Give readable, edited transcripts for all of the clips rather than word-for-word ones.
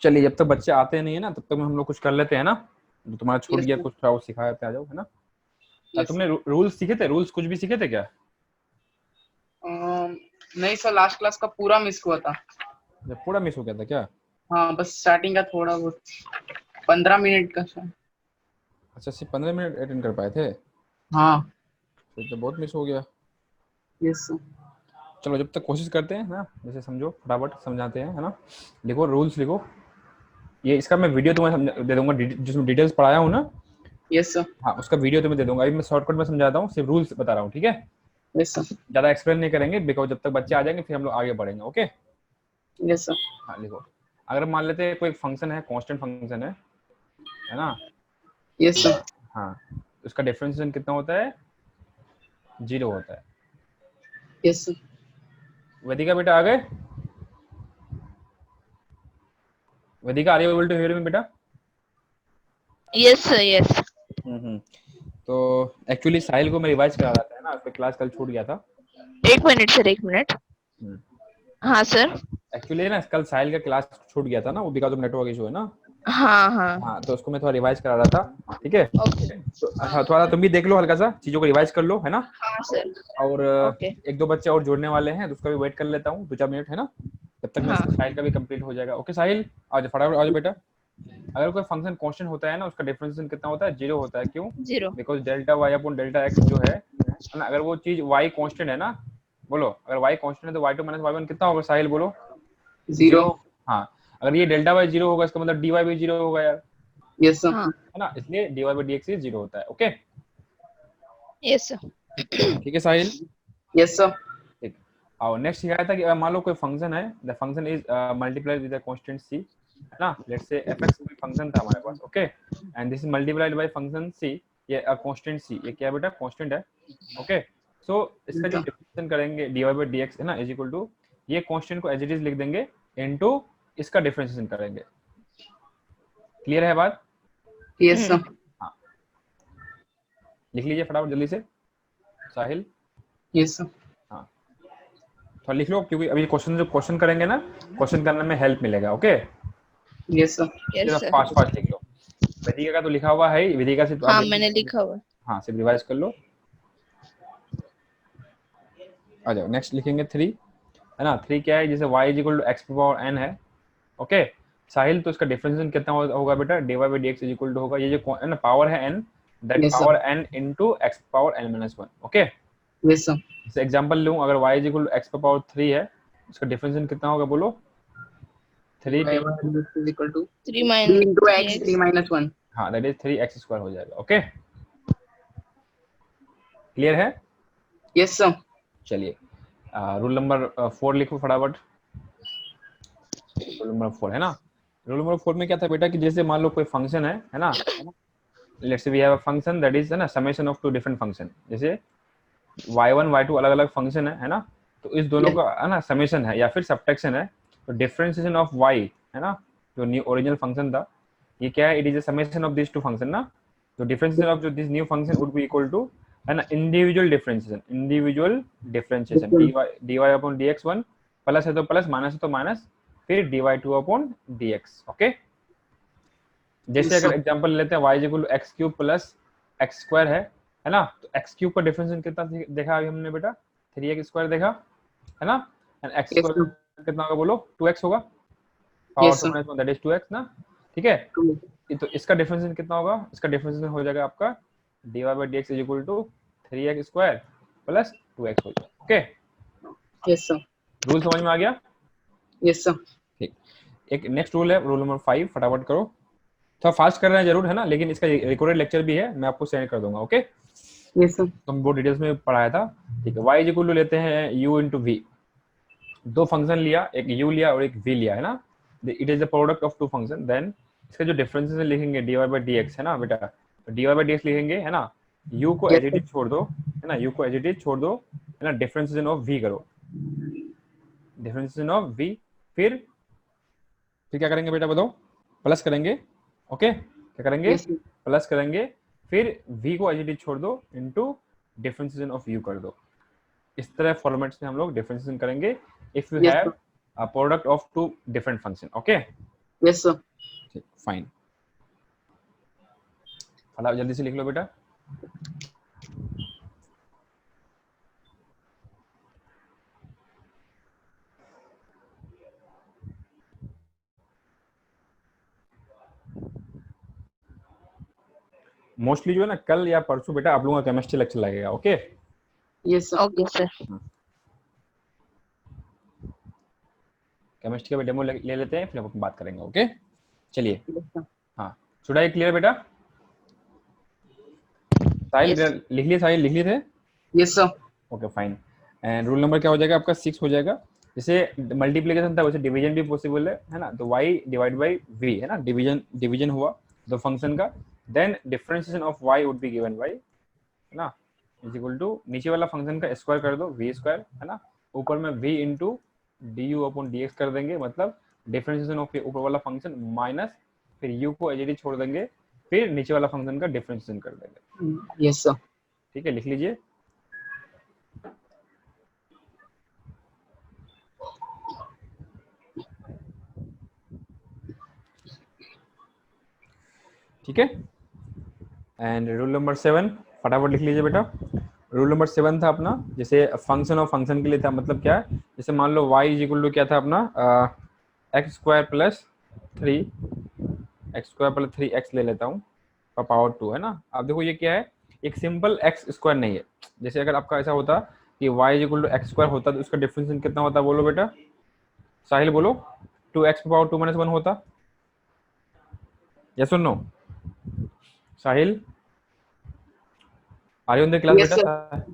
चलिए, जब तक बच्चे आते नहीं है ना तब तक हम लोग कुछ कर लेते हैं ना, जो तुम्हारा छूट Yes, गया sir. कुछ थोड़ा वो सिखा देते, आ जाओ, है ना। Yes, तुमने sir. रूल्स सीखे थे, रूल्स कुछ भी सीखे थे क्या? नहीं सर, लास्ट क्लास का पूरा मिस हुआ था। जब पूरा मिस हो गया था क्या? हाँ, बस स्टार्टिंग का थोड़ा बहुत 15 मिनट का सर। अच्छा, सिर्फ 15 मिनट अटेंड कर पाए थे? हाँ। फिर तो बहुत मिस हो गया। Yes sir. चलो, जब तक कोशिश करते हैं ना, जैसे समझो, फटाफट समझाते हैं, है ना। लिखो रूल्स लिखो, ये इसका मैं वीडियो तुम्हें दे दूंगा, जिसमें डिटेल्स पढ़ाया हूँ ना। Yes sir. हाँ, उसका वीडियो तुम्हें दे दूंगा। अभी मैं शॉर्टकट में समझाता हूँ, सिर्फ रूल्स बता रहा हूँ, ठीक है। Yes sir. ज़्यादा एक्सप्लेन नहीं करेंगे, बिकॉज जब तक बच्चे आ जाएंगे फिर हम लोग आगे बढ़ेंगे, ओके। Yes sir. हाँ, लिखो। अगर मान लेते हैं कोई फंक्शन है, कांस्टेंट फंक्शन है ना। Yes sir. हाँ, उसका डिफरेंशिएशन कितना होता है? 0 होता है। Yes sir. वेदिका बेटा आ गए? Vedika, are you able to hear me बेटा? Yes sir yes. तो एक्चुअली साहिल को मैं रिवाइज करा रहा था, है ना, उसका क्लास कल छूट गया था। एक मिनट सर, एक मिनट। हाँ सर। एक्चुअली ना कल साहिल का क्लास छूट गया था ना, वो बिकॉज ऑफ नेटवर्क इशू है ना। हाँ हाँ। हाँ, तो उसको मैं थोड़ा रिवाइज करा रहा था, ठीक है। ओके। तो हाँ, थोड़ा तुम भी देख लो, हल्का सा चीजों को रिवाइज कर लो, है ना। हाँ सर। और ओके। एक दो बच्चे और जुड़ने वाले हैं, तो उसका भी वेट कर लेता हूँ 2-4 मिनट, है ना। जब तक मैं हाँ साहिल का भी कंप्लीट हो जाएगा। ओके साहिल, आज फटाफट आ जाओ बेटा। अगर कोई फंक्शन कांस्टेंट होता है ना, उसका डिफरेंशिएशन कितना होता है? 0 होता है। क्यों? 0। Because delta y upon delta x जो है ना, अगर वो चीज y कांस्टेंट है ना, बोलो, अगर y कांस्टेंट है तो y2 माइनस y1 कितना होगा साहिल, बोलो? 0। 0। हाँ, अगर ये डेल्टा वाई 0 होगा, इसका मतलब dy भी 0 होगा यार, यस सर। हाँ। है ना। इसलिए dy बाई dx 0 होता है। Okay, yes sir. ठीक है साहिल। Yes sir. ठीक। और नेक्स्ट सिखाया था कि अगर मान लो कोई फंक्शन है, the function is multiplied with a constant c, है ना। लेट्स से fx कोई फंक्शन था हमारे पास, okay, and this is multiplied by function c, ये कांस्टेंट c, ये क्या है बेटा? कांस्टेंट है, ओके। सो इसका जो डिफरेंशिएशन करेंगे dy बाय dx, है ना, इज इक्वल टू, ये कांस्टेंट को एज इट इज लिख देंगे इनटू इसका डिफरेंशिएशन करेंगे। क्लियर है बात? Yes sir. हाँ, लिख लीजिए फटाफट जल्दी से साहिल। Yes sir. हाँ, थोड़ा लिख लो, क्योंकि अभी क्वेश्चन करेंगे ना, क्वेश्चन करने में हेल्प मिलेगा, okay. Yes sir. Yes sir. Fast fast लिख लो। वेदिका का तो लिखा हुआ है, वेदिका से तो आप हाँ मैंने लिखा हुआ है। हाँ, सिर्फ रिवाइज कर लो। आ जाओ, नेक्स्ट लिखेंगे 3, है ना। 3 क्या है? जैसे y is equal to x power n है, ओके। साहिल, तो इसका डिफरेंशिएशन कितना होगा बेटा? dy by dx is equal to होगा, ये जो है ना पावर है n, that yes power sir. n into x power n minus 1, okay. Yes sir. जैसे एग्जांपल लूं, अगर y is equal to x power 3 है, इसका डिफरेंशिएशन कितना होगा, बोलो? 3 y टी, is equal to 3 3 into3 x 3 x। minus 1. हाँ, दैट इज 3x स्क्वायर हो जाएगा, ओके। क्लियर है? Yes sir. चलिए, रूल नंबर 4 लिखो फटाफट। रूल नंबर 4, है ना। रूल नंबर 4 में क्या था बेटा कि जैसे मान लो कोई फंक्शन है ना, let's say we have a function that is, है ना, summation of two different function. जैसे y1 y2 अलग अलग फंक्शन है ना, तो इस दोनों Yes. का, है ना, समेशन है या फिर सबट्रैक्शन है। तो डिफरेंशिएशन ऑफ y, है ना, जो न्यू ओरिजिनल फंक्शन था, ये क्या है? It is a summation of this two function ना। तो डिफरेंशिएशन ऑफ जो this new function would be equal to, है ना, individual differentiation dy upon dx1, plus है तो प्लस, माइनस है तो माइनस, फिर dy2 अपॉन dx, ओके। जैसे Yes, अगर sir. एग्जांपल लेते हैं y is equal to x cube plus x square है ना, तो एक्स क्यूब का डिफरेंशिएशन कितना देखा अभी हमने बेटा? 3x स्क्वायर देखा, है ना। And x Yes, sir. Square कितना होगा, बोलो? 2x होगा, power Yes, 2 sir. Minus 1 that is 2x ना, ठीक है। True. तो इसका डिफरेंशिएशन कितना होगा? इसका डिफरेंशिएशन हो जाएगा आपका dy by dx is equal to 3x square plus 2x हो जाएगा, ओके। Yes, sir. रूल समझ में आ गया? Yes, sir. ठीक। एक नेक्स्ट रूल है, रूल नंबर 5, फटाफट करो। थोड़ा फास्ट कर रहे हैं जरूर, है ना, लेकिन इसका रिकॉर्डेड लेक्चर भी है, मैं आपको सेंड कर दूंगा, ओके। Yes, sir. तो हम बहुत डिटेल्स में पढ़ाया था, ठीक है। y इज इक्वल टू लेते हैं u इंटू वी, दो फंक्शन लिया, एक u लिया और एक v लिया, है ना। It is the product of two function, then इसका जो डिफरेंसेस लिखेंगे dy बाई dx, है ना बेटा, तो dy बाई dx लिखेंगे, है ना। u को Yes, as it sir. Is छोड़ दो, है ना, u को एज इट इज छोड़ दो, है ना, डिफरेंशिएशन ऑफ v करो, डिफरेंशिएशन ऑफ v, फिर क्या करेंगे बेटा बताओ? प्लस करेंगे, ओके। क्या करेंगे? Yes, sir. प्लस करेंगे, फिर v को एज इट इज छोड़ दो, इनटू डिफरेंशिएशन ऑफ u कर दो। इस तरह फॉर्मेट से हम लोग डिफरेंशिएशन करेंगे if you Yes, have sir. A product of two different function, okay. Yes sir. ठीक, फाइन। फटाफट जल्दी से लिख लो बेटा। मोस्टली जो है ना कल या परसों बेटा आप लोगों का केमिस्ट्री लेक्चर लगेगा, okay? Yes sir. Okay sir. Chemistry का डेमो ले लेते हैं, फिर हम बात करेंगे, ओके? चलिए। Yes sir. हाँ, शुड आई क्लियर बेटा? साहिल Yes. लिख लिए? साहिल लिख लिए थे? Yes sir. Okay fine. And rule number क्या हो जाएगा आपका? 6 हो जाएगा। जैसे मल्टीप्लिकेशन था वैसे डिवीजन भी पॉसिबल है ना? तो y डिवाइड बाई v है ना, डिवीजन हुआ तो फंक्शन का, then differentiation of y would be given by, है ना, इज इक्वल टू नीचे वाला फंक्शन का स्क्वायर कर दो v स्क्वायर, है ना, ऊपर में v into du upon dx कर देंगे, मतलब डिफरेंशिएशन ऑफ ऊपर वाला फंक्शन माइनस फिर u को एज छोड़ देंगे, फिर नीचे वाला फंक्शन का डिफरेंशिएशन कर देंगे। Yes sir. ठीक है, लिख लीजिए। ठीक है, एंड रूल नंबर 7 फटाफट लिख लीजिए बेटा। रूल नंबर 7 था अपना, जैसे फंक्शन और फंक्शन के लिए था, मतलब क्या है, जैसे मान लो y इज इक्वल टू क्या था अपना, एक्स स्क्वायर प्लस 3x ले लेता हूँ का पावर 2, है ना। अब देखो ये क्या है, एक सिंपल एक्स स्क्वायर नहीं है। जैसे अगर आपका ऐसा होता कि y is equal to x square होता तो उसका डिफरेंशिएशन कितना होता, बोलो बेटा, साहिल बोलो, 2x पावर 2 माइनस 1 होता, यस और no? Sahil are you in the class Yes, बेटा? sir.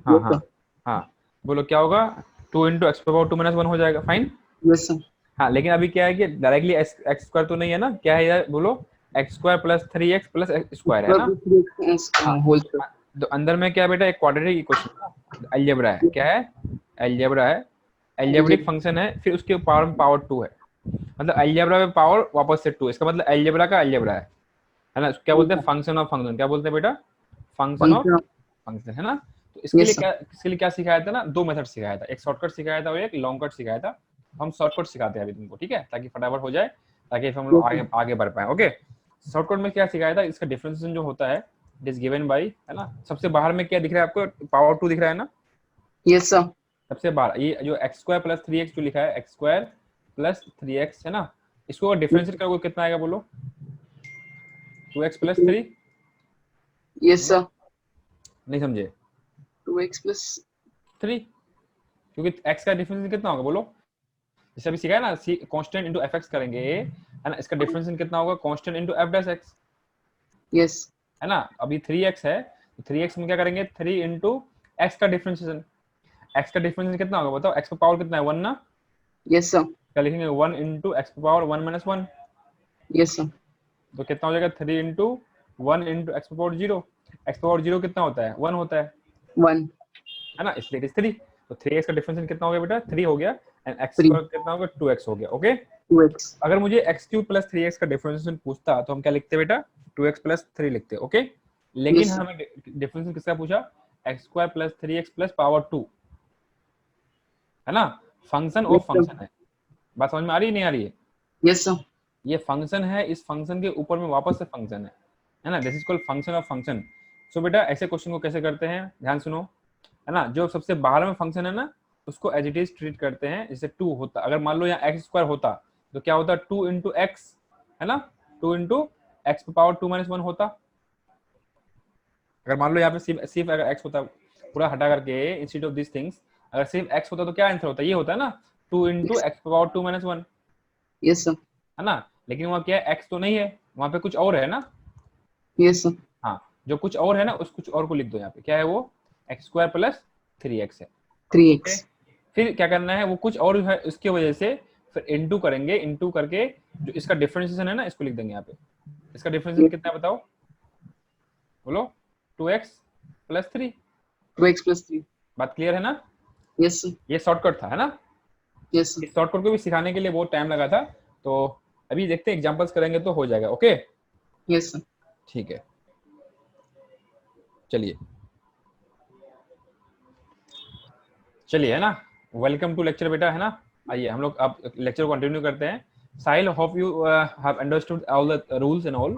हाँ Yes, हाँ sir. हाँ, बोलो क्या होगा, 2 इंटू एक्स पावर 2 माइनस 1 हो जाएगा, फाइन। Yes, sir. हाँ, लेकिन अभी क्या है कि डायरेक्टली एक्स स्क्वायर तो नहीं है ना, क्या है यार बोलो, x square plus 3x plus x square है ना। हाँ, Whole sir. तो अंदर में क्या है बेटा, एक क्वाड्रेटिक इक्वेशन है, अलजेब्रा है, क्या है, अलजेब्रा है, अलजेब्रिक फंक्शन है, फिर उसके पावर में पावर 2 है, मतलब अलजेब्रा में पावर वापस से 2, इसका मतलब अलजेब्रा का अलजेब्रा है ना। क्या बोलते हैं, फंक्शन ऑफ फंक्शन, क्या बोलते हैं बेटा, फंक्शन ऑफ Function. फंक्शन, है ना। तो इसके Yes, लिए sir. क्या, इसके लिए क्या सिखाया था ना, 2 मेथड सिखाया था, एक शॉर्टकट सिखाया था और एक लॉन्ग कट सिखाया था। हम शॉर्टकट सिखाते हैं अभी तुमको, ठीक है, ताकि फटाफट हो जाए, ताकि हम लोग आगे आगे बढ़ पाए, ओके। शॉर्टकट में क्या सिखाया था, इसका डिफरेंशिएशन जो होता है इट इज गिवन बाय, है ना, सबसे बाहर में क्या दिख रहा है आपको, पावर 2 दिख रहा है ना, Yes, sir. सबसे बाहर ये जो एक्स स्क्वायर प्लस 3x जो लिखा है, एक्स स्क्वायर प्लस 3x, है ना, इसको डिफरेंशिएट करोगे कितना आएगा बोलो, 2x प्लस 3, Yes, sir. नहीं समझे, 2x plus 3, क्योंकि x का डिफरेंशिएशन कितना होगा बोलो, जैसे अभी सीखा है ना, कांस्टेंट इनटू fx करेंगे, है ना, इसका डिफरेंशिएशन कितना होगा, constant into f dash x, yes. है ना। अभी 3x है तो 3x में क्या करेंगे, 3 इनटू x का डिफरेंशिएशन, x का डिफरेंशिएशन कितना होगा बताओ, x का पावर कितना है 1 ना, Yes, sir. क्या लिखेंगे 1 into x power 1 minus 1, Yes, sir. तो कितना हो जाएगा 3 into 1 into x power 0, x power 0 कितना होता है 1 होता है 1. है ना, इसलिए इट इज 3। तो 3x का डिफरेंशिएशन कितना हो गया बेटा, 3 हो गया, एंड x 3. का कितना हो गया 2x हो गया, ओके। 2x. अगर मुझे x³ प्लस 3x का डिफरेंशिएशन पूछता तो हम क्या लिखते बेटा, 2x प्लस 3 लिखते, ओके। लेकिन Yes, sir. हमें डिफरेंशिएशन किसका पूछा, x square plus 3x plus power 2, है ना, function of Yes, sir. Function है। बात समझ में आ रही है नहीं आ रही है, Yes, sir. ये फंक्शन है, इस फंक्शन के ऊपर में वापस से फंक्शन है ना, this is called function of function. So बेटा ऐसे क्वेश्चन को कैसे करते हैं, ध्यान सुनो, है ना, जो सबसे बाहर में फंक्शन है ना उसको एज इट इज ट्रीट करते हैं, जैसे 2 होता, अगर मान लो यहाँ एक्स स्क्वायर होता तो क्या होता, 2 इंटू एक्स, है ना, 2 इंटू एक्स पावर 2 माइनस 1 होता। अगर मान लो यहाँ पे सिर्फ अगर एक्स होता, पूरा हटा करके इंस्टेड ऑफ दिस थिंग्स, अगर सिर्फ एक्स होता तो क्या आंसर होता, ये होता है ना, 2 into x power 2 minus 1, Yes, sir. है ना। लेकिन वहाँ क्या है, एक्स तो नहीं है, वहाँ पे कुछ और है ना, Yes, sir. हाँ, जो कुछ और है ना उस कुछ और को लिख दो यहाँ पे, क्या है वो, एक्स स्क्वायर प्लस 3x है, 3x. फिर क्या करना है, वो कुछ और है उसकी वजह से फिर इनटू करेंगे, इनटू करके जो इसका डिफरेंशिएशन है ना इसको लिख देंगे यहाँ पे, इसका डिफरेंशिएशन कितना है बताओ बोलो, 2x प्लस 3, 2x plus 3. बात क्लियर है ना। Yes, sir. ये शॉर्टकट था, है ना, Yes, sir. इस शॉर्टकट को भी सिखाने के लिए बहुत टाइम लगा था, तो अभी देखते हैं एग्जांपल्स करेंगे तो हो जाएगा, ओके। Yes, sir. ठीक है, चलिए चलिए, है ना, वेलकम टू लेक्चर बेटा, है ना। आइए हम लोग अब लेक्चर को कंटिन्यू करते हैं। Sahil, hope you have understood all the rules and all,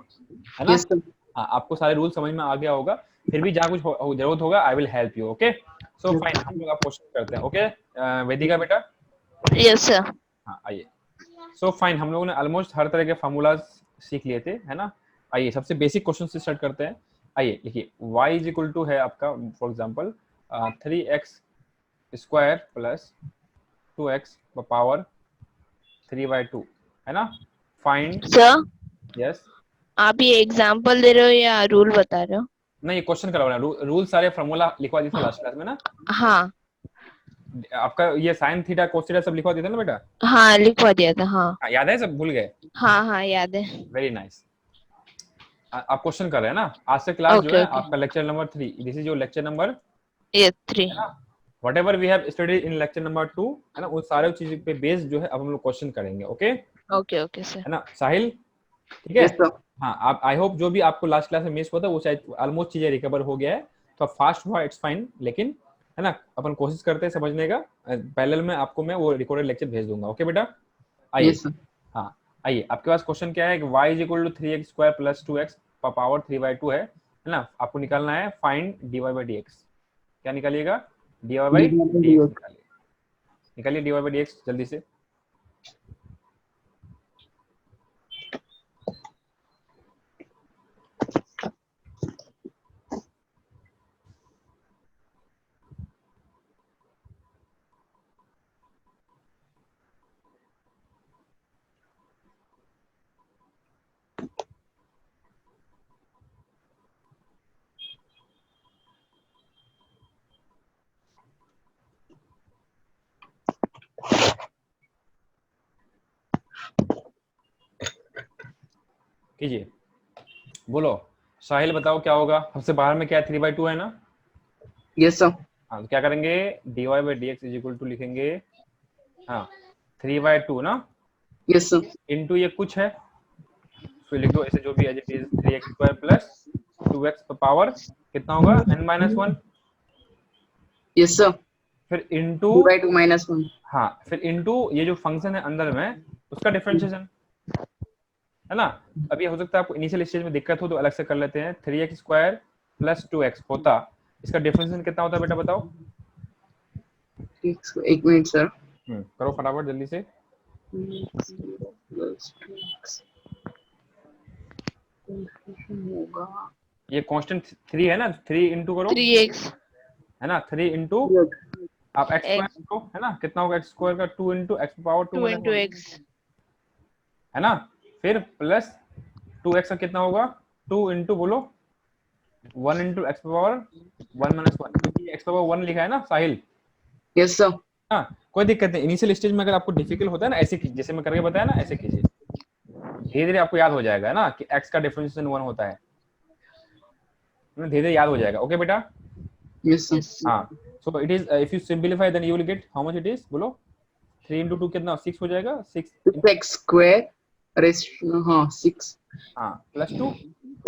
है ना? Yes sir. हाँ, आपको सारे रूल समझ में आ गया होगा। फिर भी जहाँ कुछ जरूरत होगा I will help you, okay? So fine, हम लोग अब क्वेश्चन करते हैं, ओके? वेदिका बेटा, यस सर। हाँ आइए। सो फाइन, हम लोगों ने ऑलमोस्ट हर तरह के फार्मूलाज सीख लिए थे, है ना? आइए सबसे बेसिक क्वेश्चन से स्टार्ट करते हैं। आइए लिखिए, y इज इक्वल टू है आपका for example 3x square plus 2x power 3/2, है ना? Find, sir yes. आप ये एग्जांपल दे रहे हो या रूल बता रहे हो? नहीं, ये क्वेश्चन करवा रहा हूँ। रूल सारे फार्मूला लिखवा दिया था लास्ट क्लास में ना। हाँ आपका ये साइन थीटा कोस थीटा सब लिखवा दिया था ना बेटा? हाँ लिखवा दिया था। हाँ हाँ, याद है, सब भूल गए? हाँ हाँ याद है। Very nice. आप क्वेश्चन कर रहे हैं ना? आज से क्लास जो ओके है ओके। आपका lecture number 3, this is your lecture number, ये 3। है ना? Whatever we have studied in lecture number 2, है ना, उन सारे चीज पे बेस्ड जो है अब हम लोग क्वेश्चन करेंगे, ओके? Okay okay sir. है ना साहिल? ठीक है। Yes sir. हाँ, आप आई होप जो भी आपको लास्ट क्लास में मिस हुआ था वो शायद ऑलमोस्ट चीजें रिकवर हो गया है, तो आप फास्ट हुआ, इट्स फाइन, लेकिन है ना अपन कोशिश करते हैं समझने का। पैरेलल में आपको मैं वो रिकॉर्डेड लेक्चर भेज दूंगा, ओके बेटा? आइए। Yes sir. हाँ, आइए, आपके पास क्वेश्चन क्या है कि y is equal to 3x square plus 2x power 3/2 है ना? आपको निकालना है फाइंड dy by dx। क्या निकालिएगा? dy by dx निकालिए, निकालिए dy by dx जल्दी से। कीजिए, बोलो। साहिल बताओ क्या होगा? सबसे बाहर में क्या है? 3/2 है ना? Yes sir. हाँ, तो क्या करेंगे? dy by dx is equal to लिखेंगे, हाँ 3/2 ना, यस सर। इनटू ये कुछ है, फिर लिख दो ऐसे जो भी as it is 3x square plus 2x power कितना होगा? n-1। Yes sir. फिर इनटू, 2/2 -1। हाँ फिर इनटू ये जो फंक्शन है अंदर में उसका डिफरेंशिएशन, है ना? अब ये हो सकता है आपको इनिशियल स्टेज में दिक्कत हो तो अलग से कर लेते हैं। 3x स्क्वायर प्लस 2x होता, इसका डिफरेंशिएशन कितना होता है बेटा बताओ? एक मिनट सर। करो फटाफट जल्दी से। होगा ये कांस्टेंट 3 है ना, 3 इंटू करो, 3x है ना? 3 इंटू आप एक्स स्क्वायर x करो, है ना? कितना होगा एक्स स्क्वायर का? 2 into x power 2 2 minus into 1, x। है ना? फिर प्लस 2x का कितना होगा? 2 इंटू बोलो 1 इंटू एक्स पावर 1 माइनस 1, क्योंकि एक्स पावर 1 लिखा है ना साहिल। Yes sir. हाँ, कोई दिक्कत नहीं। इनिशियल स्टेज में अगर आपको डिफिकल्ट होता है ना, ऐसे जैसे मैं करके बताया ना, ऐसे कीजिए, धीरे धीरे आपको याद हो जाएगा ना कि x का डिफरेंशिएशन 1 होता है, धीरे धीरे याद हो जाएगा, ओके बेटा? Yes sir. यस। हाँ, so it is, if you simplify then you will get how much it is, बोलो। 3 इंटू 2 कितना? 6 हो जाएगा, 6, 6x स्क्वायर रेस्ट, हाँ 6, हाँ प्लस 2,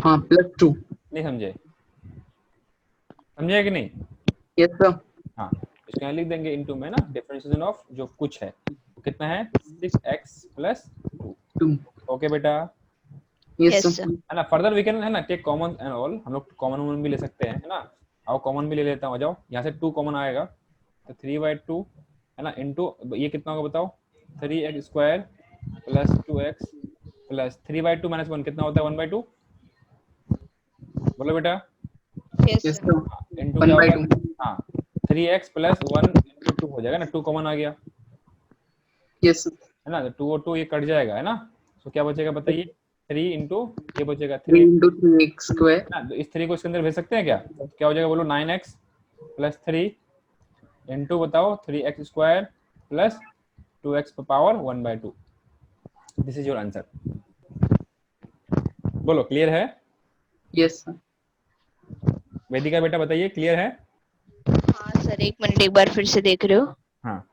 हाँ +2। नहीं समझे? समझे कि नहीं? Yes sir. हाँ, इसको यहाँ लिख देंगे इनटू में ना, डिफरेंशिएशन ऑफ जो कुछ है वो कितना है? 6x plus 2, 2। ओके बेटा? Yes yes sir. सर। है ना? फर्दर वी कैन, है ना, टेक कॉमन एंड ऑल, हम लोग कॉमन भी ले सकते हैं, है ना? आओ कॉमन भी ले लेता हूँ, आ जाओ, यहाँ से 2 कॉमन आएगा तो 3/2, है ना, इनटू ये कितना होगा बताओ? 3x square plus 2x plus 3/2 minus 1 कितना होता है? 1/2, बोलो बेटा? Yes yes sir. सर। हाँ, इनटू क्या होगा? 1/2। हाँ 3x प्लस 1 इंटू 2 हो जाएगा ना, 2 कॉमन आ गया, यस सर। है ना? तो 2 और 2 ये कट जाएगा, है ना? तो क्या बचेगा बताइए? 3 इंटू ये बचेगा 3 3, into 3x स्क्वायर। ना, तो इस 3 को इसके अंदर भेज सकते हैं क्या? तो क्या हो जाएगा बोलो? 9x प्लस 3 इंटू बताओ 3x square plus 2x power 1/2, this is your answer. बोलो, क्लियर है? Yes sir. वेदिका बेटा बताइए, क्लियर है? हाँ सर, एक मिनट, एक बार फिर से देख रहे हो? हाँ,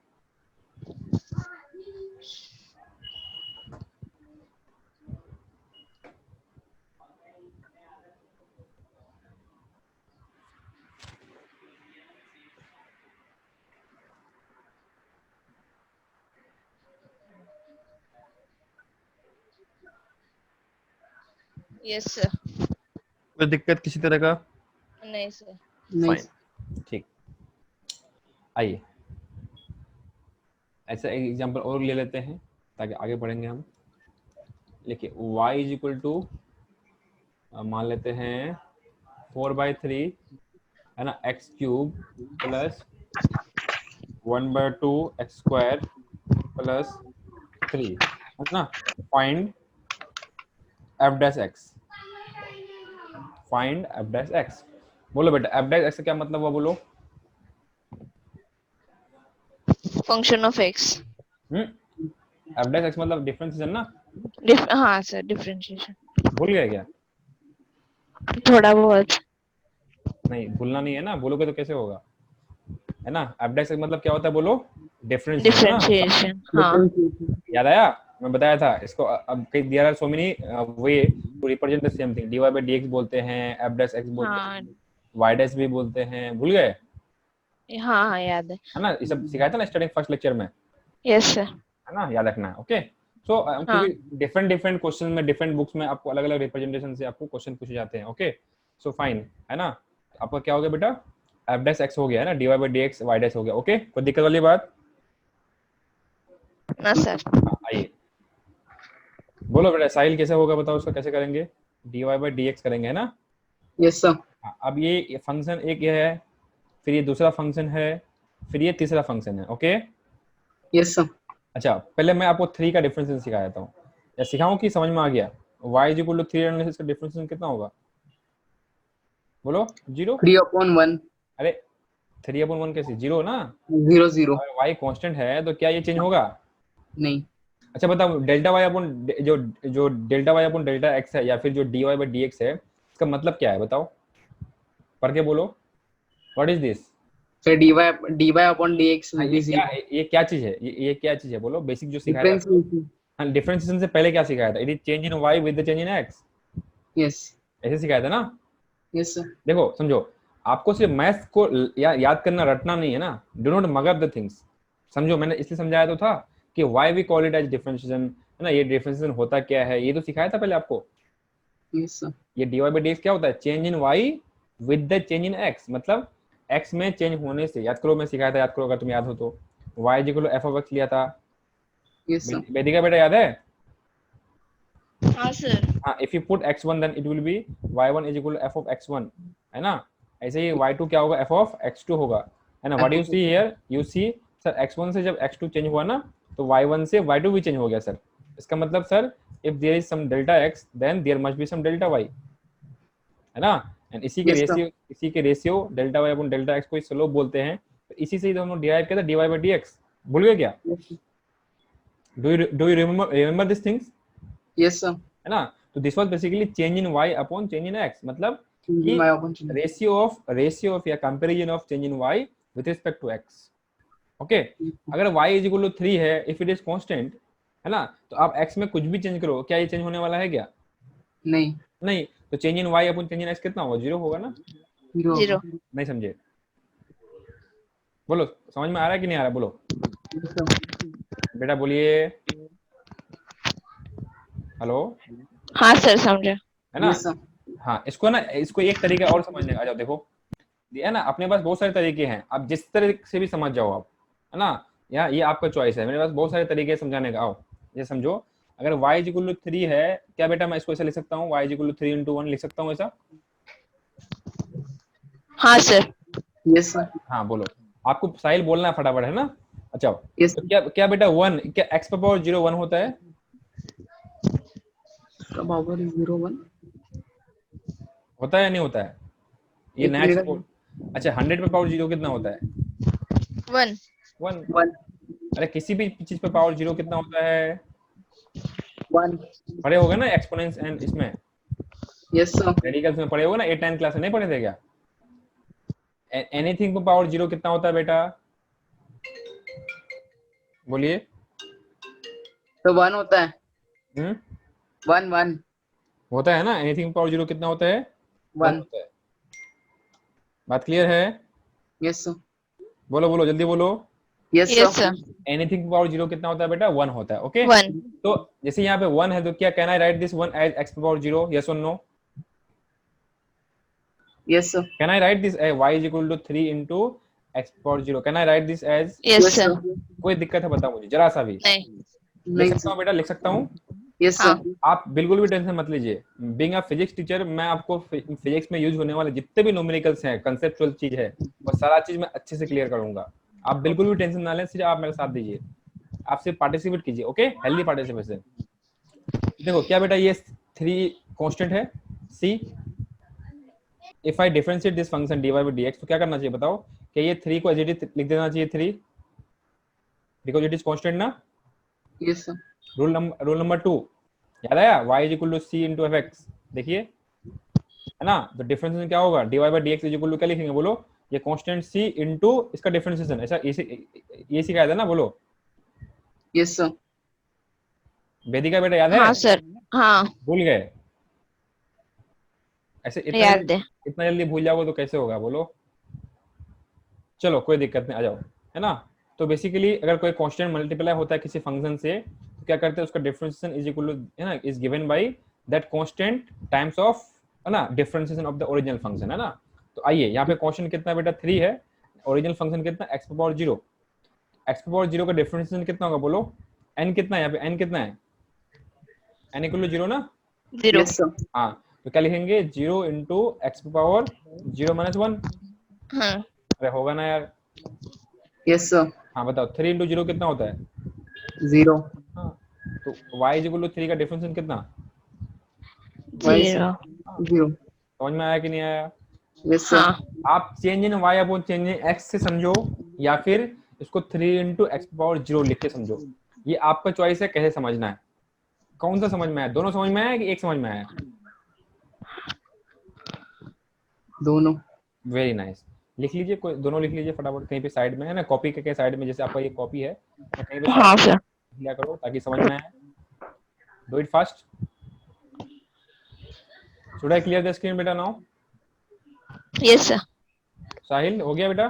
यस सर। कोई दिक्कत किसी तरह का? नहीं सर। नहीं फाइन, ठीक। आइए ऐसा एक एग्जांपल और ले लेते हैं ताकि आगे बढ़ेंगे हम। देखिए y इज इक्वल टू मान लेते हैं 4/3 है ना x cube plus 1/2 x square plus 3 है ना। Find f dash x, find f dash x। बोलो बेटा f डैश x का क्या मतलब हुआ बोलो। Function of x. f dash x मतलब डिफरेंशिएशन ना। हाँ सर, डिफरेंशिएशन। भूल गया क्या? थोड़ा बहुत। नहीं भूलना नहीं है ना, बोलोगे तो कैसे होगा, है ना। f डैश x मतलब क्या होता है बोलो, डिफरेंशिएशन है ना। डिफरेंशिएशन, हाँ। याद आया, मैं बताया था इसको। अब कई there are so many way to represent the same thing. dy by dx बोलते हैं, f डैश x बोलते हाँ हैं, y डैश भी बोलते हैं। भूल गए? हाँ हाँ, याद है। है ना, ये सब सिखाया था ना स्टार्टिंग फर्स्ट लेक्चर में, यस सर। है ना, याद रखना है। ओके सो हाँ क्योंकि डिफरेंट डिफरेंट क्वेश्चन में डिफरेंट बुक्स में आपको अलग अलग रिप्रेजेंटेशन से आपको क्वेश्चन पूछे जाते हैं। ओके सो फाइन, है ना। आपका क्या हो गया बेटा, f डैश x हो गया है ना, dy by dx y dash हो गया। ओके कोई दिक्कत वाली बात ना सर। आइए बोलो बेटा, साहिल कैसे होगा बताओ, उसका कैसे करेंगे, dy by dx करेंगे है ना। Yes sir. हाँ, अब ये फंक्शन एक ये है, फिर ये दूसरा फंक्शन है, फिर ये तीसरा फंक्शन है। Okay yes sir. अच्छा पहले मैं आपको 3 का डिफरेंशिएशन सिखा देता हूँ, या सिखाऊं कि समझ में आ गया। y इज इक्वल टू 3 रखने से इसका डिफरेंशिएशन कितना होगा बोलो, 0। 3/1 अरे 3/1 कैसे, 0 ना। 0 0। अगर y कांस्टेंट है तो क्या ये चेंज होगा? नहीं। अच्छा बताओ डेल्टा y अपन जो जो delta y upon delta x है, या फिर जो dy by dx है, इसका मतलब क्या है बताओ, पढ़ के बोलो, what is this. Sir dy/dx हाँ, will be 0। ये क्या चीज है, ये क्या चीज है बोलो, बेसिक जो सिखाया था। डिफरेंशिएशन। हाँ डिफरेंशिएशन से पहले क्या सिखाया था, it is change in y with the change in x, yes. ऐसे सिखाया था ना। Yes sir. देखो समझो, आपको सिर्फ मैथ्स को याद करना रटना नहीं है ना, do not mug up the things. समझो मैंने इसलिए समझाया तो था कि why we call it as differentiation, है ना। ये डिफरेंशिएशन होता क्या है ये तो सिखाया था पहले आपको। Yes sir. ये dy by dx क्या होता है, change in y with the change in x, मतलब x में चेंज होने से। याद करो मैं सिखाया था, याद करो अगर तुम याद हो तो। y is equal to f of x लिया था, यस सर। वेदिका बेटा याद है। हाँ सर। हाँ if you put x1 then it will be y1 is equal to f of x1, है ना। ऐसे ही y2 क्या होगा, f ऑफ x2 होगा, है ना। What you see here, you see sir x1 से जब x2 चेंज हुआ ना, तो y1 से y2 भी चेंज हो गया सर। इसका मतलब sir if there is some delta x then there must be some delta y, है ना। And Yes, sir. इसी के ratio delta y upon delta x को स्लोप बोलते हैं। तो इसी से हम लोग डिराइव किया था dy by dx। भूल गए क्या? Yes, sir. Do you remember this things, Yes, sir. है ना। तो this was basically change in y upon change in x, मतलब कि My opportunity. रेशियो ऑफ या comparison of change in y with respect to x। Okay अगर y is equal to 3 है, if it is constant, है ना, तो आप x में कुछ भी चेंज करो, क्या ये चेंज होने वाला है क्या? नहीं। नहीं। तो change in y upon change in x कितना होगा, 0 होगा ना। 0. 0। नहीं समझे, बोलो समझ में आ रहा है कि नहीं आ रहा, बोलो Yes, sir. बेटा बोलिए, हेलो, हाँ सर, समझे। है ना। Yes, sir. हाँ इसको एक तरीका और समझने का, आ जाओ देखो, ये है ना, अपने पास बहुत सारे तरीके हैं, आप जिस तरह से भी समझ जाओ आप, है ना। यहाँ ये आपका चॉइस है, मेरे पास बहुत सारे तरीके हैं समझाने का। आओ ये समझो, अगर y इज इक्वल टू 3 है, क्या बेटा मैं इसको ऐसा लिख सकता हूँ, y is equal to 3 into 1 लिख सकता हूँ ऐसा। हाँ सर। Yes, sir. हाँ बोलो, आपको साहिल बोलना है फटाफट, है ना। अच्छा Yes. तो क्या बेटा 1 क्या x पर पावर 0 1 होता है, The power is 0 1. होता है या नहीं होता है, ये एक नया मिनट। चीज। अच्छा 100 पे पावर 0 कितना होता है, 1। 1। 1. अरे किसी भी चीज पे पावर 0 कितना होता है, 1. पढ़े होगा ना एक्सपोनेंस एंड इसमें Yes, sir. रेडिकल्स में पढ़े होगा ना, 8 9 क्लास में नहीं पढ़े थे क्या। एनीथिंग पे पावर 0 कितना होता है बेटा, बोलिए। तो 1 होता है। 1 1. होता है ना, एनीथिंग पे पावर 0 कितना होता है, 1 1. होता है। बात क्लियर है, Yes, sir. बोलो बोलो जल्दी बोलो, yes Yes, sir. sir. Anything power 0 कितना होता है बेटा 1 होता है। ओके 1. तो जैसे यहाँ पे 1 है तो क्या can I write this 1 as x power 0, yes और no? Yes sir. Can I write this y is equal to 3 into x power 0? Can I write this as? Yes, yes sir. Sir. कोई दिक्कत है बताओ मुझे जरा सा भी? नहीं. लिख नहीं सकता हूँ सर। बेटा, लिख सकता हूँ। यस हाँ. सर। आप बिल्कुल भी टेंशन मत लीजिए। बीइंग अ फिजिक्स टीचर मैं आपको फिजिक्स में यूज होने वाले जितने भी न्यूमेरिकल्स हैं, कंसेप्चुअल चीज है, वो सारा चीज मैं अच्छे से क्लियर करूंगा। आप बिल्कुल भी टेंशन ना लें, सिर्फ आप मेरे साथ दीजिए, आप सिर्फ पार्टिसिपेट कीजिए। Okay, healthy participation. देखो क्या बेटा, ये 3 कांस्टेंट है c। If I differentiate this function dy by dx तो क्या करना चाहिए बताओ? कि ये 3 को एज इट इज लिख देना चाहिए 3, बिकॉज इट इज कांस्टेंट ना। Yes sir. रूल नंबर 2 याद आया? y is equal to c into fx। देखिए है ना, तो डिफरेंशिएशन क्या होगा? dy by dx is equal to क्या लिखेंगे बोलो? ये कांस्टेंट c इनटू इसका डिफरेंशिएशन, ऐसा ये सिखाया था ना, बोलो। Yes sir. वेदिका बेटा याद है? हाँ सर. हाँ भूल गए? ऐसे याद है. इतना जल्दी भूल जाओगे तो कैसे होगा बोलो? चलो कोई दिक्कत नहीं, आ जाओ, है ना। तो बेसिकली अगर कोई कांस्टेंट मल्टीप्लाई होता है किसी फंक्शन से तो क्या करते हैं, उसका डिफरेंशिएशन इज इक्वल टू, है ना, is given by that constant times of, है ना, differentiation of the original function, है ना। तो आइए यहाँ पे कांस्टेंट कितना बेटा 3 है, ओरिजिनल फंक्शन कितना x पावर 0, x पावर 0 का डिफरेंशिएशन कितना होगा बोलो? n कितना है यहाँ पे, n कितना है? n इक्वल टू 0 ना। 0. Yes sir. हाँ, तो क्या लिखेंगे? 0 इंटू एक्स पावर 0 माइनस 1। हाँ. अरे होगा ना यार? Yes sir. हाँ बताओ, 3 इंटू 0 कितना होता है? 0। हाँ, तो y इज इक्वल टू 3 का डिफरेंशिएशन कितना? 0. 0। समझ में आया कि नहीं आया? Yes sir. हाँ. आप change in y upon change in x से समझो, या फिर इसको 3 इंटू एक्स पावर 0 लिख के समझो, ये आपका चॉइस है कैसे समझना है। कौन सा समझ में आया? दोनों समझ में आया कि एक समझ में आया? दोनों। Very nice. लिख लीजिए, कोई दोनों लिख लीजिए फटाफट कहीं पे साइड में, है ना, कॉपी के साइड में, जैसे आपका ये कॉपी है तो कहीं पे हाँ साइड सर. लिया करो ताकि समझ में आए। Do it fast. Should I clear the screen बेटा नाउ? Yes sir. साहिल हो गया बेटा?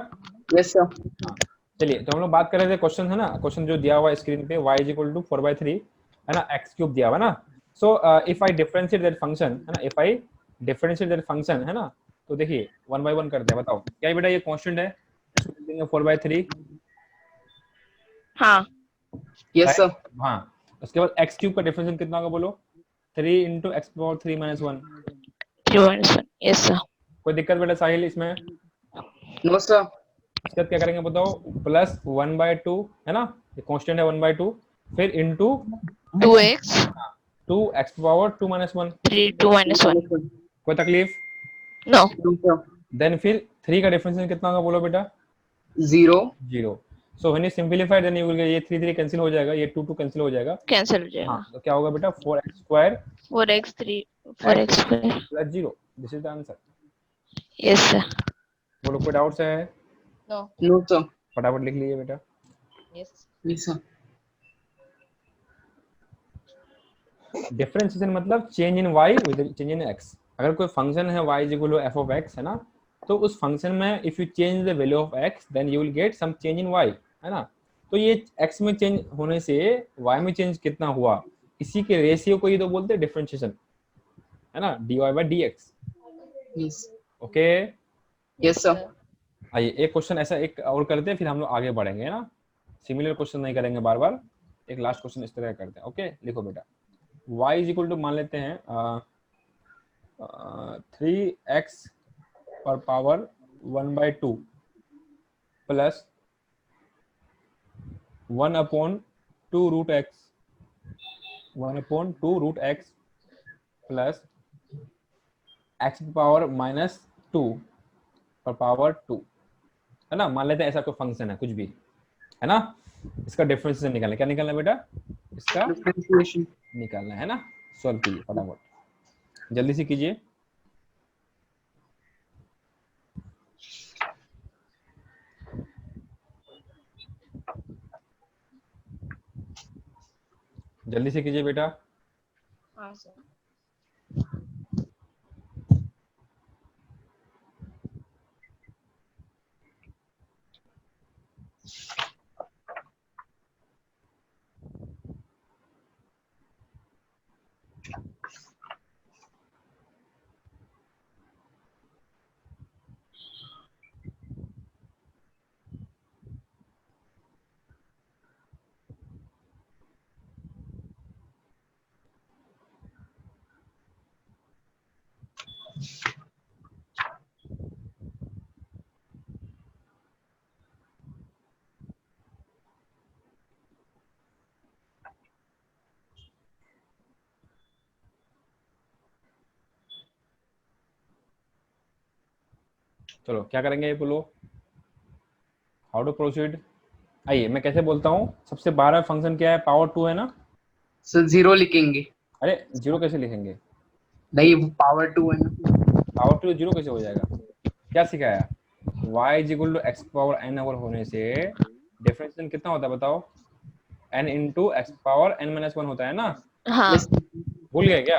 Yes sir. हाँ, चलिए तो हम लोग बात कर रहे थे क्वेश्चन, है ना, क्वेश्चन जो दिया हुआ है स्क्रीन पे, y इज इक्वल टू 4/3, है ना, x क्यूब दिया हुआ है ना। So if I differentiate that function, है ना, if I differentiate that function, है ना, तो देखिए 1 बाय 1 करते हैं। बताओ क्या ये बेटा ये कांस्टेंट है, इसको लिख देंगे 4/3। हाँ. Yes sir. हाँ, उसके बाद x क्यूब का डिफरेंशिएशन कितना होगा बोलो? 3 into x power 3 minus 1। 3 minus 1. Yes sir. कोई दिक्कत बेटा साहिल इसमें? No sir. इसके बाद क्या करेंगे बताओ? प्लस 1/2, है ना, ये कांस्टेंट है 1/2, फिर into 2x 2 x power 2 minus 1। 3 2 minus 1. कोई तकलीफ? No. No sir. देन फिर 3 का डिफरेंशिएशन कितना होगा बोलो बेटा? 0। 0। So when you simplify then you will get, ये 3 3 कैंसिल हो जाएगा, ये 2 2 कैंसिल हो जाएगा। Cancel हो जाएगा. हाँ, तो क्या होगा बेटा? 4x square 4x 3 4x square. Plus 0। This is the answer. Yes sir. बोलो कोई डाउट्स है? No. No sir. फटाफट लिख लीजिए बेटा। Yes. Yes sir. डिफरेंशिएशन मतलब change in y with change in x। अगर कोई फंक्शन है y is equal to f of x, है ना, तो उस फंक्शन में if you change the value of x then you will get some change in y, है ना। तो ये x में चेंज होने से y में चेंज कितना हुआ, इसी के रेशियो को ही तो बोलते हैं डिफरेंशिएशन, है ना, dy by dx। Yes. Okay, yes sir. आइए एक क्वेश्चन ऐसा एक और करते हैं, फिर हम लोग आगे बढ़ेंगे, है ना। सिमिलर क्वेश्चन नहीं करेंगे बार बार, एक लास्ट क्वेश्चन इस तरह करते हैं। ओके, लिखो बेटा, y इज इक्वल टू मान लेते हैं 3x पर power 1/2 plus 1/2 root x plus x power -2 पर पावर 2, है ना। मान लेते हैं ऐसा कोई फंक्शन है, कुछ भी, है ना। इसका डिफरेंशिएशन निकालना, क्या निकालना है बेटा? इसका डिफरेंशिएशन निकालना है ना। सॉल्व कीजिए फटाफट, जल्दी से कीजिए। जल्दी से कीजिए बेटा। हाँ सर. चलो क्या करेंगे ये बोलो, हाउ टू प्रोसीड। आइए मैं कैसे बोलता हूँ, सबसे 12 फंक्शन क्या है, पावर 2 है ना। सर 0 लिखेंगे। अरे 0 कैसे लिखेंगे, नहीं पावर 2 है ना। पावर 2 0 कैसे हो जाएगा, क्या सिखाया, y is equal to x power n over होने से डिफरेंशियल कितना होता है बताओ, n into x power n minus 1 होता है ना। हाँ यस भूल गए क्या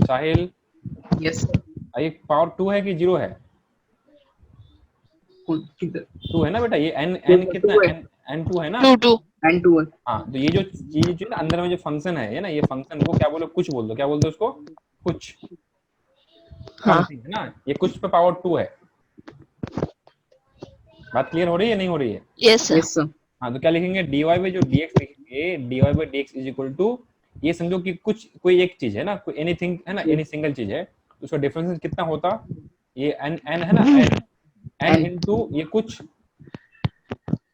साहिल, यस ये पावर 2 है कि 0 है, किधर 2 है ना बेटा, ये n n कितना टू है n 2 है ना। 2 एंड 2 है। हाँ तो ये जो ना अंदर में जो फंक्शन है ना, ये फंक्शन को क्या बोलो, कुछ बोल दो, क्या बोल दो उसको, कुछ हाँ समथिंग है ना, ये कुछ पे पावर 2 है। बात क्लियर हो रही है नहीं हो रही है। यस सर यस सर हाँ तो क्या लिखेंगे, dy बाई जो dx लिखेंगे, dy by dx is equal to, ये समझो कि कुछ कोई एक चीज है ना, कोई एनीथिंग है ना, एनी सिंगल चीज है, तो उसका डिफरेंस कितना होता, ये n n है ना, n n N इनटू ये कुछ,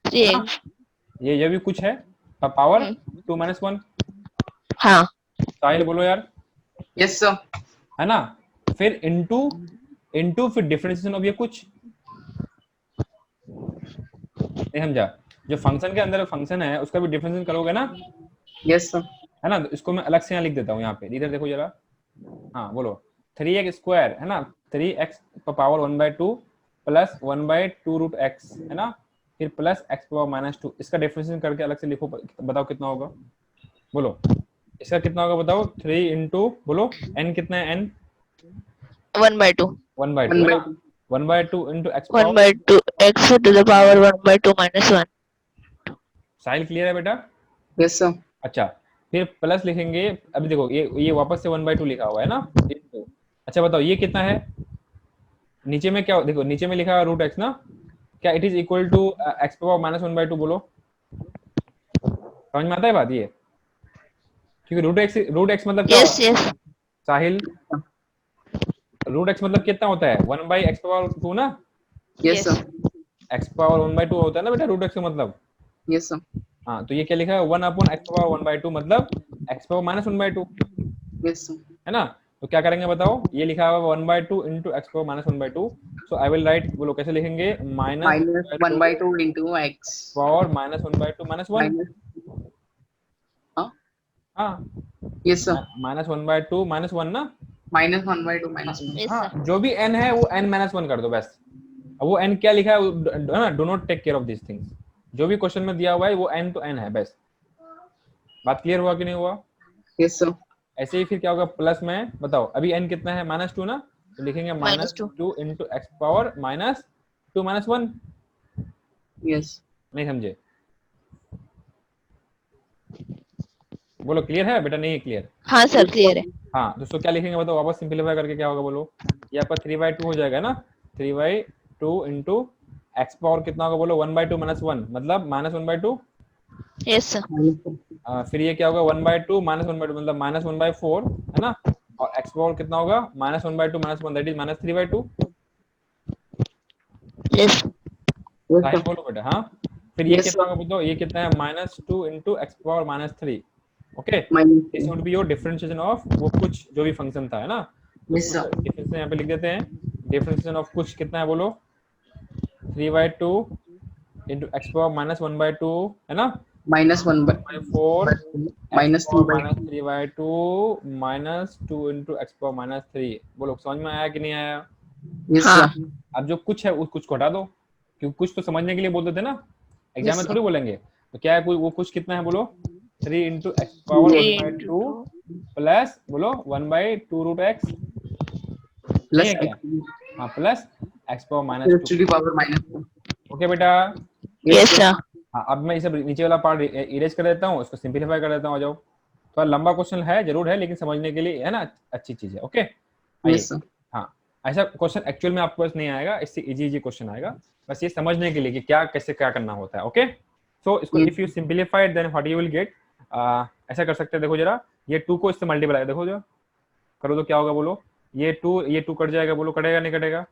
3x। ये भी कुछ है, पावर 2 माइनस 1। हाँ साहिल बोलो यार, यस सर है ना, फिर इनटू इनटू फिर डिफरेंशिएशन ऑफ ये कुछ, नहीं समझा, जो फंक्शन के अंदर फंक्शन है उसका भी डिफरेंशिएशन करोगे ना, यस सर है ना। तो इसको मैं अलग से यहाँ लिख देता हूँ, यहाँ पे इधर देखो जरा, हाँ बोलो 3x स्क्वायर है ना, 3x power 1/2 plus 1/2 root x है ना, फिर प्लस x पावर माइनस 2, इसका डिफरेंशिएशन करके अलग से लिखो, बताओ कितना होगा, बोलो इसका कितना होगा बताओ, 3 इंटू बोलो n कितना है, n 1/2 1/2 है ना, 1/2 into x power, 1/2 x to the power 1/2 minus 1। Sahil clear है बेटा। यस सर अच्छा फिर प्लस लिखेंगे, अभी देखो ये वापस से 1/2 लिखा हुआ है ना, अच्छा बताओ ये कितना है, नीचे में क्या देखो, नीचे में लिखा है रूट एक्स ना, क्या it is equal to x power minus 1/2 बोलो, समझ में आता है बात ये, क्योंकि रूट एक्स मतलब क्या यस यस साहिल, रूट एक्स मतलब कितना होता है, 1/x पावर 2 ना, यस सर x पावर 1/2 होता है ना बेटा रूट एक्स का मतलब। यस सर हाँ तो ये क्या लिखा है, 1/x पावर 1/2 मतलब x power minus 1/2 yes sir है ना। तो क्या करेंगे बताओ, ये लिखा हुआ 1/2 into x power minus 1/2, so I will write, बोलो कैसे लिखेंगे, minus minus 1/2 into x power minus 1/2 minus 1, minus हाँ हाँ यस सर माइनस 1/2 माइनस 1 ना, माइनस 1/2 माइनस 1 यस हाँ सर जो भी n है वो n माइनस 1 कर दो बस, अब वो n क्या लिखा है ना, do not take care of this things, जो भी क्वेश्चन में दिया हुआ है वो n तो n है बस। बात क्लियर हुआ कि नहीं हुआ। यस सर ऐसे ही फिर क्या होगा, प्लस में बताओ अभी n कितना है, -2 ना, तो लिखेंगे -2 -2 into x power -2 minus 1, yes नहीं समझे, बोलो क्लियर है बेटा, नहीं है क्लियर। हाँ सर क्लियर है। हाँ दोस्तों क्या लिखेंगे बताओ, वापस सिंपलीफाई करके क्या होगा बोलो, ये आपका 3/2 हो जाएगा ना, 3/2 इंटू एक्स पावर कितना होगा बोलो, 1/2 माइनस 1 मतलब -1/2, यस सर फिर ये क्या होगा 1/2 -1/2 मतलब -1/4 है ना, और एक्स पावर कितना होगा -1/2 माइनस 1 दैट इज -3/2, यस साहिल बोलो बेटा। हाँ फिर ये Yes, कितना sir. होगा बताओ, ये कितना है -2 into x power -3, okay this would be your differentiation of वो कुछ जो भी फंक्शन था है ना, Yes, sir. डिफरेंशिएशन यहाँ पे लिख देते हैं, डिफरेंशिएशन ऑफ कुछ कितना है बोलो, 3/2 इंटू एक्स पावर -1/2 है ना, Minus 4 x minus 3 power by -3/2 -2 into x power -3, बोलो समझ में आया कि नहीं आया। yes हाँ sir अब जो कुछ है उस कुछ को हटा दो, क्योंकि कुछ तो समझने के लिए बोलते थे ना, एग्जाम Yes, में sir. थोड़ी बोलेंगे, तो क्या है कोई वो कुछ कितना है बोलो, 3 इंटू एक्स पावर 1/2 प्लस बोलो 1/2 रूट एक्स, नहीं plus है क्या, x हाँ plus x power to the -2, power minus 1. Okay बेटा। यस सर हाँ अब मैं इसे नीचे वाला पार्ट इरेज कर देता हूँ, इसको सिंपलीफाई कर देता हूँ, आ जाओ थोड़ा लंबा क्वेश्चन है, जरूर है, लेकिन समझने के लिए है ना अच्छी चीज है। ओके आइए। Yes sir. हाँ, ऐसा क्वेश्चन एक्चुअल में आपके पास नहीं आएगा, इससे इजी इजी क्वेश्चन आएगा, बस ये समझने के लिए कि क्या कैसे क्या करना होता है। ओके सो इसको if you simplify then what you will get, ऐसा कर सकते हैं, देखो जरा, ये 2 को इससे मल्टीप्लाई देखो जरा करो तो क्या होगा बोलो, ये 2 कट जाएगा, बोलो कटेगा नहीं कटेगा?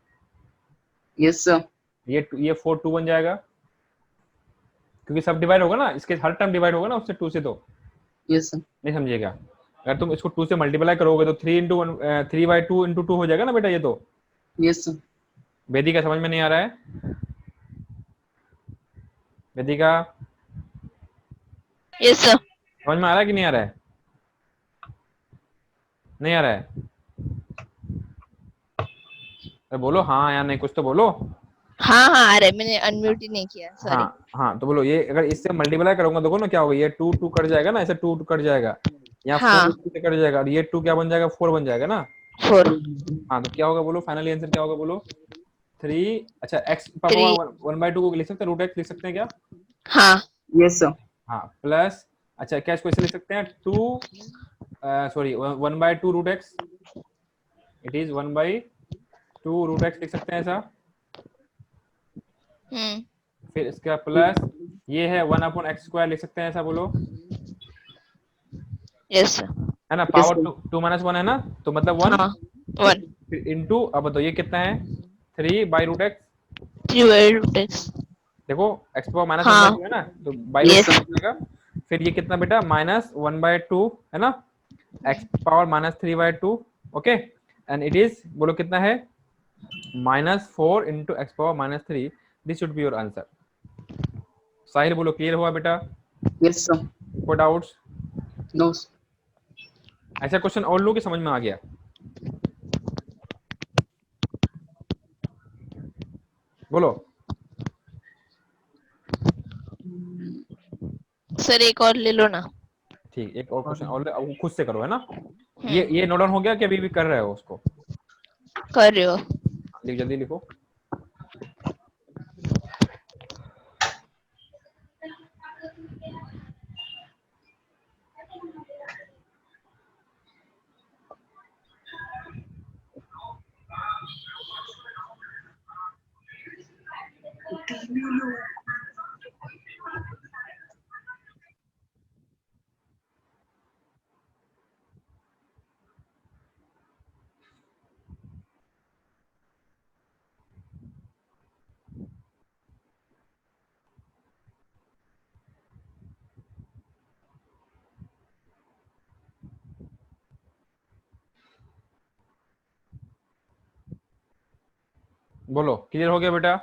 Yes sir. ये 4 2 बन जाएगा, क्योंकि सब डिवाइड होगा ना, इसके हर टर्म डिवाइड होगा ना उससे 2 से, तो यस सर। नहीं समझिएगा। अगर तुम इसको 2 से मल्टीप्लाई करोगे तो 3/2 × 2 हो जाएगा ना बेटा ये तो। Yes sir. वेदिका समझ में नहीं आ रहा है? वेदिका यस सर। समझ में आ रहा है कि नहीं आ रहा है? नहीं आ रहा है? अरे बोलो हाँ या नहीं, कुछ तो बोलो। हाँ हाँ आ रहा है, मैंने अनम्यूट ही नहीं किया, सॉरी। हाँ हाँ, तो बोलो ये अगर इससे मल्टीप्लाई करूंगा देखो ना क्या होगा, ये 2 2 कट जाएगा ना, ऐसे 2 2 कट जाएगा, यहाँ 4 हाँ, 2 से कट जाएगा, और ये 2 क्या बन जाएगा, 4 बन जाएगा ना। 4 हाँ तो क्या होगा बोलो, फाइनली आंसर क्या होगा बोलो? 3। अच्छा एक्स पापा 3। 1/2 को लिख सकते हैं, √x लिख सकते हैं क्या? हाँ यस सर। हाँ प्लस, अच्छा क्या इसको ऐसे लिख सकते हैं, 2 sorry 1/2 √x, it is 1/2 √x लिख सकते हैं ऐसा। फिर इसका प्लस ये है 1/x² लिख सकते हैं ऐसा, बोलो यस सर। है ना, यस पावर सर। 2 -1 है ना, तो मतलब 1, हाँ 1 फिर इनटू, अब बताओ ये कितना है, 3/√x, 3/√x। देखो x पावर हाँ -1/2 है ना, तो यस यस √x सर। हो जाएगा। फिर ये कितना बेटा, -1/2 है ना, x power -3/2। Okay and it is, बोलो कितना है, -4 × x power -3, this should be your answer. Sahil बोलो क्लियर हुआ बेटा? Yes sir. कोई डाउट्स? नो। ऐसा क्वेश्चन और लोग की समझ में आ गया? बोलो। सर एक और ले लो ना। ठीक, एक और क्वेश्चन और अब खुद से करो है ना। हम्म, ये नोट डाउन हो गया कि अभी भी कर रहे हो उसको? कर रहे हो। लिख, जल्दी लिखो। बोलो क्लियर हो गया बेटा?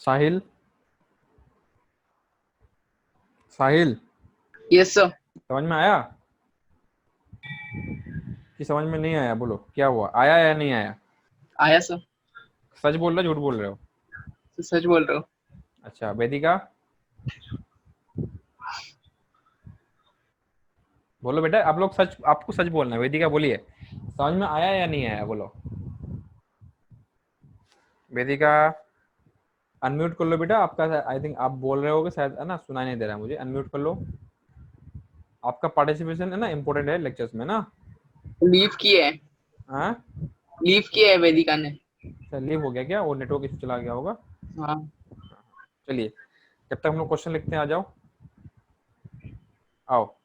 साहिल, साहिल यस सर। समझ में आया कि समझ में नहीं आया? बोलो क्या हुआ, आया या नहीं आया? आया सर। सच बोल रहे हो झूठ बोल रहे हो? सच बोल रहे हो। अच्छा वेदिका बोलो बेटा, आप लोग सच, आपको सच बोलना है। वेदिका बोलिए समझ में आया या नहीं आया, बोलो। वेदिका अनम्यूट कर लो बेटा, आपका आई थिंक आप बोल रहे होगे शायद है ना, सुनाई नहीं दे रहा है मुझे, अनम्यूट कर लो। आपका पार्टिसिपेशन है ना इम्पोर्टेंट है लेक्चर्स में ना। लीव किए है। हाँ लीव किया है वेदिका ने। अच्छा लीव हो गया क्या, वो नेटवर्क इशू चला गया होगा। हाँ। चलिए जब तक हम लोग क्वेश्चन लिखते हैं, आ जाओ, आओ।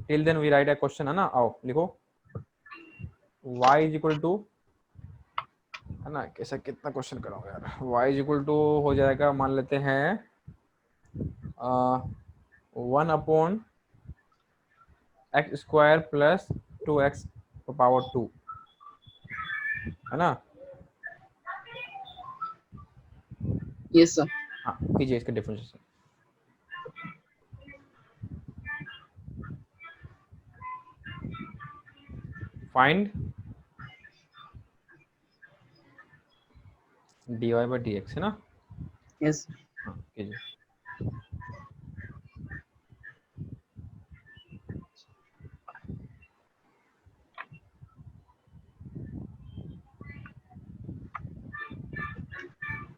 Till then we write a question, है ना, आओ लिखो। y इज इक्वल टू, है ना, कैसा कितना क्वेश्चन करोगे यार, y इज इक्वल टू हो जाएगा, मान लेते हैं 1/x² प्लस 2x पावर 2, है ना। Yes sir. हाँ कीजिए इसका डिफरेंशिएशन। फाइंड dy/dx, है ना। यस। हाँ कीजिए।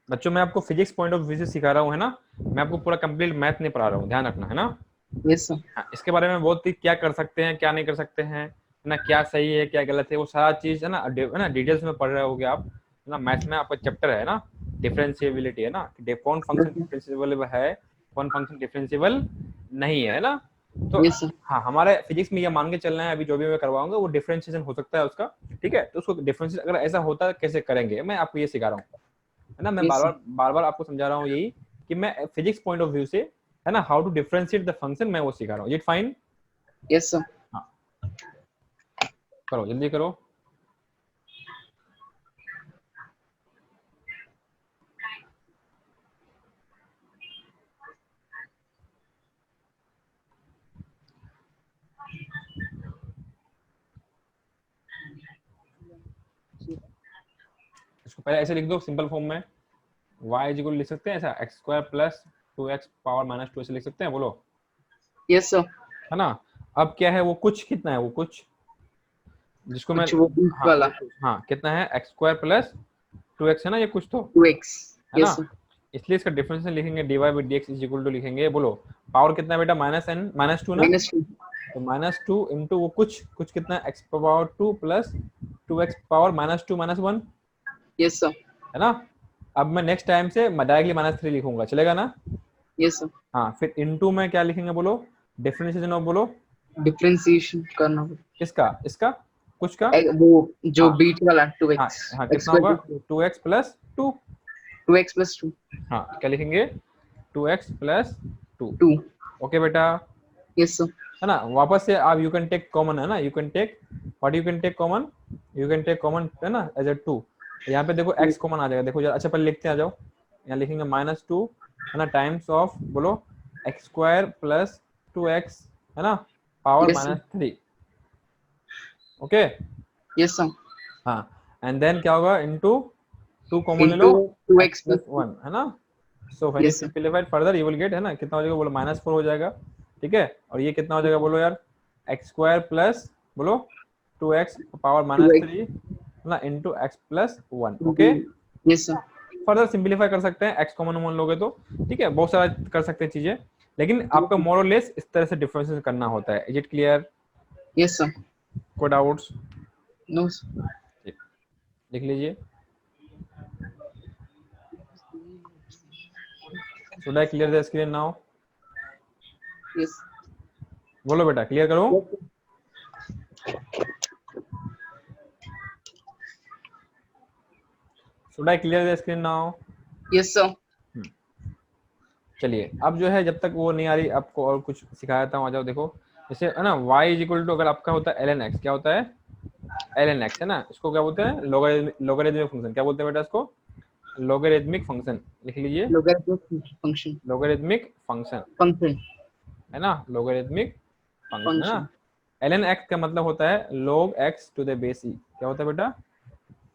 बच्चों मैं आपको फिजिक्स पॉइंट ऑफ व्यू से सिखा रहा हूँ, है ना, मैं आपको पूरा कंप्लीट मैथ नहीं पढ़ा रहा हूँ, ध्यान रखना, है ना। Yes sir. हाँ, इसके बारे में बहुत ही क्या कर सकते हैं क्या नहीं कर सकते हैं, है ना, क्या सही है क्या गलत है, वो सारा चीज है ना डिटेल्स में पढ़ रहे होगे आप, है ना। मैथ में आपका चैप्टर है ना डिफरेंशिएबिलिटी, है ना, कौन फंक्शन डिफरेंशिएबल है, कौन फंक्शन डिफरेंशिएबल नहीं है ना। तो यस सर। हाँ, हमारे फिजिक्स में ये मान के चलना है, अभी जो भी मैं करवाऊंगा वो डिफरेंशिएशन हो सकता है उसका, ठीक है। तो उसको डिफरेंशिएशन अगर ऐसा होता है कैसे करेंगे, मैं आपको ये सिखा रहा हूँ, है ना। मैं Yes, sir. बार बार आपको समझा रहा हूँ यही कि मैं फिजिक्स पॉइंट ऑफ व्यू से, है ना, how to differentiate the function, मैं वो सिखा रहा हूँ। It fine? Yes, sir. हाँ, करो जल्दी करो। इसको पहले ऐसे लिख दो सिंपल फॉर्म में, y इज इक्वल लिख सकते हैं ऐसा x square plus 2x power minus 2 ऐसे लिख सकते हैं, बोलो, Yes, sir. है ना। अब क्या है वो कुछ, कितना है वो कुछ, जिसको मैं, कुछ वो बीच हाँ वाला हाँ, कितना है x स्क्वायर प्लस 2x, है ना, ये कुछ तो 2x. है Yes, ना। sir. इसलिए इसका डिफरेंस लिखेंगे dy by dx is equal to लिखेंगे, बोलो पावर कितना है बेटा, -2 ना, -2. तो -2 इंटू वो कुछ कितना है x power 2 plus 2x power -2 -1, Yes, sir. है ना। अब मैं नेक्स्ट टाइम से डायरेक्टली -3 लिखूंगा, चलेगा ना। Yes, sir. हाँ, फिर इनटू में क्या लिखेंगे, बोलो डिफरेंशिएशन ऑफ, बोलो डिफरेंशिएशन करना होगा. किसका, इसका कुछ का, वो जो हाँ बीच वाला 2x. हाँ हाँ, x कितना square होगा, plus 2x plus 2, 2x plus 2. हाँ क्या लिखेंगे, 2x प्लस 2, 2. ओके बेटा, Yes, sir. है ना। वापस से आप यू कैन टेक कॉमन, है ना, you can take what, you can take common, you can take common, है ना, एज अ 2, यहाँ पे देखो x कॉमन आ जाएगा, देखो जरा, अच्छा पहले लिखते हैं, आ जाओ, यहाँ लिखेंगे -2, है ना, टाइम्स ऑफ, बोलो x स्क्वायर प्लस 2x, है ना, power Yes, sir. -3, okay. Yes, sir. हाँ, एंड देन क्या होगा, इनटू 2 कॉमन ले लो, Into 2x x plus plus 1, है ना। सो when you Yes, sir. Simplify further you will gate, है ना, कितना हो जाएगा, बोलो -4 हो जाएगा, ठीक है। और ये कितना हो जाएगा, बोलो यार, x स्क्वायर प्लस, बोलो 2x पावर 2x. -3, है ना, into x plus 1, okay. Yes, sir. Further simplify कर सकते हैं, x कॉमन मान लोगे तो, ठीक है, बहुत सारा कर सकते हैं चीजें, लेकिन आपका मोर और लेस इस तरह से डिफरेंशिएशन करना होता है। Is it clear? Yes, sir. कोई डाउट्स? No, sir. लिख लीजिए। Should I clear the screen now? Yes. बोलो बेटा, क्लियर करो। Should I clear the screen now? Yes, sir. चलिए, अब जो है जब तक वो नहीं आ रही, आपको और कुछ सिखाया था, आ जाओ देखो, जैसे है ना y इज इक्वल टू, अगर आपका होता है ln x, क्या होता है ln x, है ना, इसको क्या बोलते हैं, लोगरिथमिक फंक्शन, क्या बोलते हैं बेटा इसको, लोगरिथमिक फंक्शन, लिख लीजिए, Logarithmic function. Logarithmic function, Function. है ना, लोगरिथमिक फंक्शन, है Function. ना। ln x का मतलब होता है log x to the base e, क्या होता है बेटा,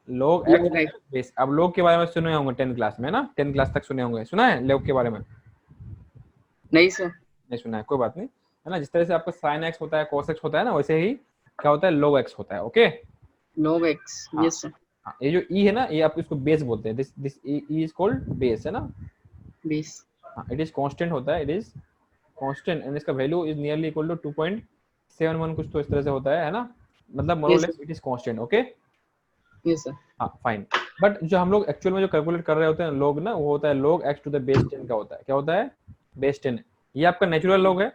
log x Log x. Base. अब log के बारे में सुने होंगे 10 क्लास में, ना 10 क्लास तक सुने होंगे, सुना है log के बारे में? नहीं सर. नहीं सुना है, कोई बात नहीं, है ना। जिस तरह से आपका sin x होता है, cos x होता है ना, वैसे ही क्या होता है, log x होता है, ओके। Log x. हाँ, Yes, sir. हाँ, ये जो e है ना, ये आप इसको बेस बोलते हैं, this e is called base, है ना। Base. हाँ, इट इज कांस्टेंट होता है, इट इज कांस्टेंट, एंड इसका value is nearly equal to 2.71 कुछ तो इस तरह से होता है ना, मतलब मोर और Yes, less it is constant, okay. Yes, sir. हाँ फाइन, बट जो हम लोग एक्चुअल में जो कैलकुलेट कर रहे होते हैं log ना, वो होता है log x to the base 10 का होता है, क्या होता है, बेस 10। ये आपका नेचुरल log है,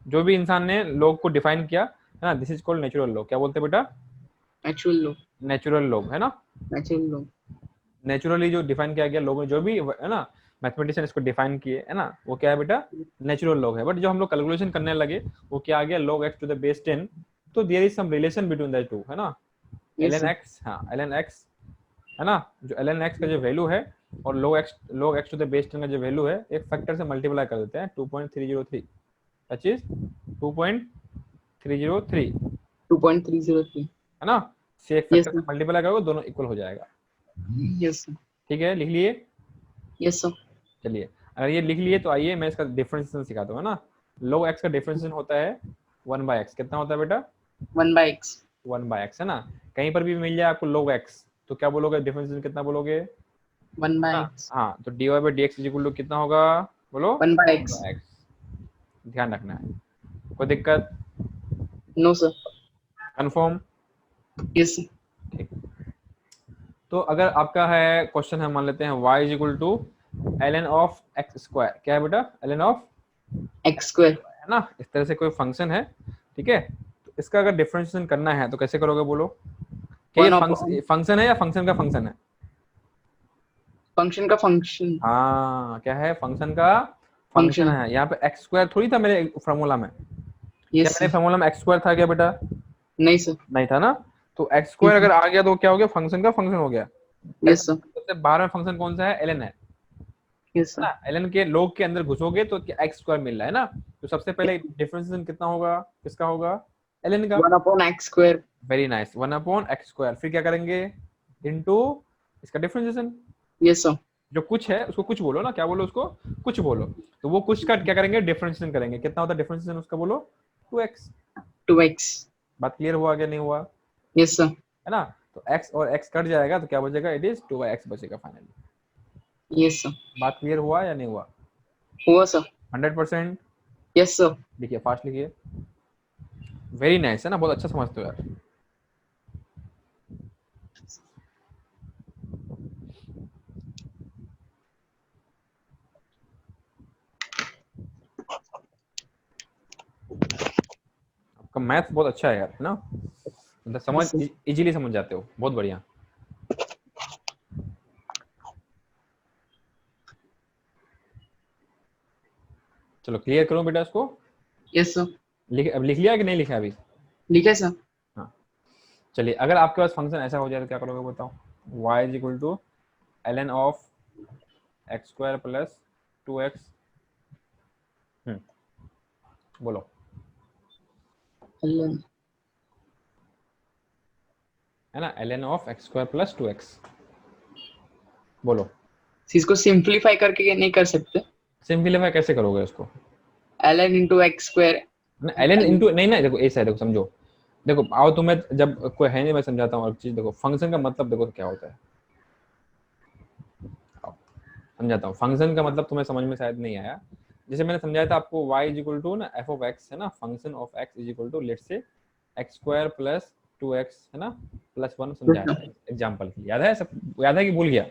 जो भी इंसान ने log को डिफाइन किया, है ना, this is called natural log, क्या बोलते हैं बेटा, Actual log. नेचुरल log, है ना। Natural log. नेचुरली जो डिफाइन किया गया लोगों ने, जो भी है ना मैथमेटिशियन इसको डिफाइन किए, है ना, वो क्या है बेटा, नेचुरल log है। बट जो हम लोग कैलकुलेशन करने लगे, वो क्या आ गया, log x to the base 10, तो there is some relation between the two, है ना। Yes, ln sir. x, हाँ ln x, है ना, जो ln x का जो वैल्यू है और log x to the base 10 का जो वैल्यू है, एक फैक्टर से मल्टीप्लाई कर देते हैं, 2.303, दैट इज 2.303, 2.303. है ना। से एक Yes, फैक्टर sir. से मल्टीप्लाई करोगे, दोनों इक्वल हो जाएगा, Yes, sir. ठीक है, लिख लिए। Yes, sir. चलिए, अगर ये लिख लिए तो आइए मैं इसका डिफरेंशिएशन सिखाता हूँ, है ना। log x का डिफरेंशिएशन होता है 1/x, कितना होता है बेटा, 1/x. 1/x, है ना। कहीं पर भी मिल जाए आपको log x, तो क्या बोलोगे, डिफरेंशिएशन कितना बोलोगे, 1 by हाँ x हाँ, तो dy by dx equal to कितना होगा, बोलो 1 by x x। ध्यान रखना है, कोई दिक्कत? No sir confirm? यस ठीक। तो अगर आपका है क्वेश्चन है, मान लेते हैं y is equal to ln of x square, क्या है बेटा, ln ऑफ x स्क्वायर है ना, इस तरह से कोई फंक्शन है, ठीक है। तो इसका अगर डिफरेंशिएशन करना है तो कैसे करोगे, बोलो? क्या ये 1 अपॉन फंक्शन है या फंक्शन का फंक्शन है? फंक्शन का फंक्शन हाँ, क्या है, फंक्शन का फंक्शन फंक्शन है। यहाँ पे एक्स स्क्वायर थोड़ी था मेरे फॉर्मूला में, क्या यस मेरे सर फॉर्मूला में एक्स स्क्वायर था क्या बेटा? नहीं सर नहीं था ना। तो एक्स स्क्वायर अगर आ गया तो क्या हो गया, फंक्शन का फंक्शन हो गया। यस सर सबसे बाहर में फंक्शन कौन सा है, ln है यस ना। सर ln के लोग के अंदर घुसोगे तो एक्स स्क्वायर मिल रहा है ना। तो सबसे पहले डिफरेंशिएशन कितना होगा, किसका होगा, ln का। 1 upon x square very nice, 1 upon x square, फिर क्या करेंगे, इनटू इसका डिफरेंशिएशन। यस सर जो कुछ है उसको कुछ बोलो ना, क्या बोलो उसको, कुछ बोलो। तो वो कुछ का क्या करेंगे, डिफरेंशिएशन करेंगे। कितना होता है डिफरेंशिएशन उसका, बोलो 2x। 2x बात क्लियर हुआ क्या, नहीं हुआ, यस सर है ना। तो x और x कट जाएगा तो क्या बचेगा, इट इज 2x बचेगा फाइनली। यस सर बात क्लियर हुआ या नहीं हुआ? हुआ सर 100%। यस सर लिखिए, फास्ट लिखिए। वेरी नाइस, है ना, बहुत अच्छा समझते हो यार। आपका मैथ बहुत अच्छा है यार, है ना, मतलब समझ Yes, sir. इजीली समझ जाते हो, बहुत बढ़िया। चलो क्लियर करो बेटा इसको। यस सर अब लिख लिया कि नहीं लिखा अभी? लिखा है सर हाँ, चलिए, अगर आपके पास फंक्शन ऐसा हो जाए तो क्या करोगे बताओ। y is equal to ln of x square plus 2x। बोलो, ln है ना, ln of x square plus 2x। बोलो, इसको सिंपलीफाई करके नहीं कर सकते सिंपलीफाई कैसे करोगे उसको? ln into x square ln into नहीं ना, देखो ऐसा है, देखो समझो, देखो आओ तुम्हें जब कोई है नहीं, मैं समझाता हूँ एक चीज। देखो फंक्शन का मतलब देखो क्या होता है, आओ, समझाता हूँ। फंक्शन का मतलब तुम्हें समझ में शायद नहीं आया। जैसे मैंने समझाया था आपको, y इज इक्वल टू ना f ऑफ x, है ना, function of x is equal to let's say x square plus 2x, है ना, प्लस 1 समझाया था एग्जाम्पल के लिए। याद है सब, याद है कि भूल गया?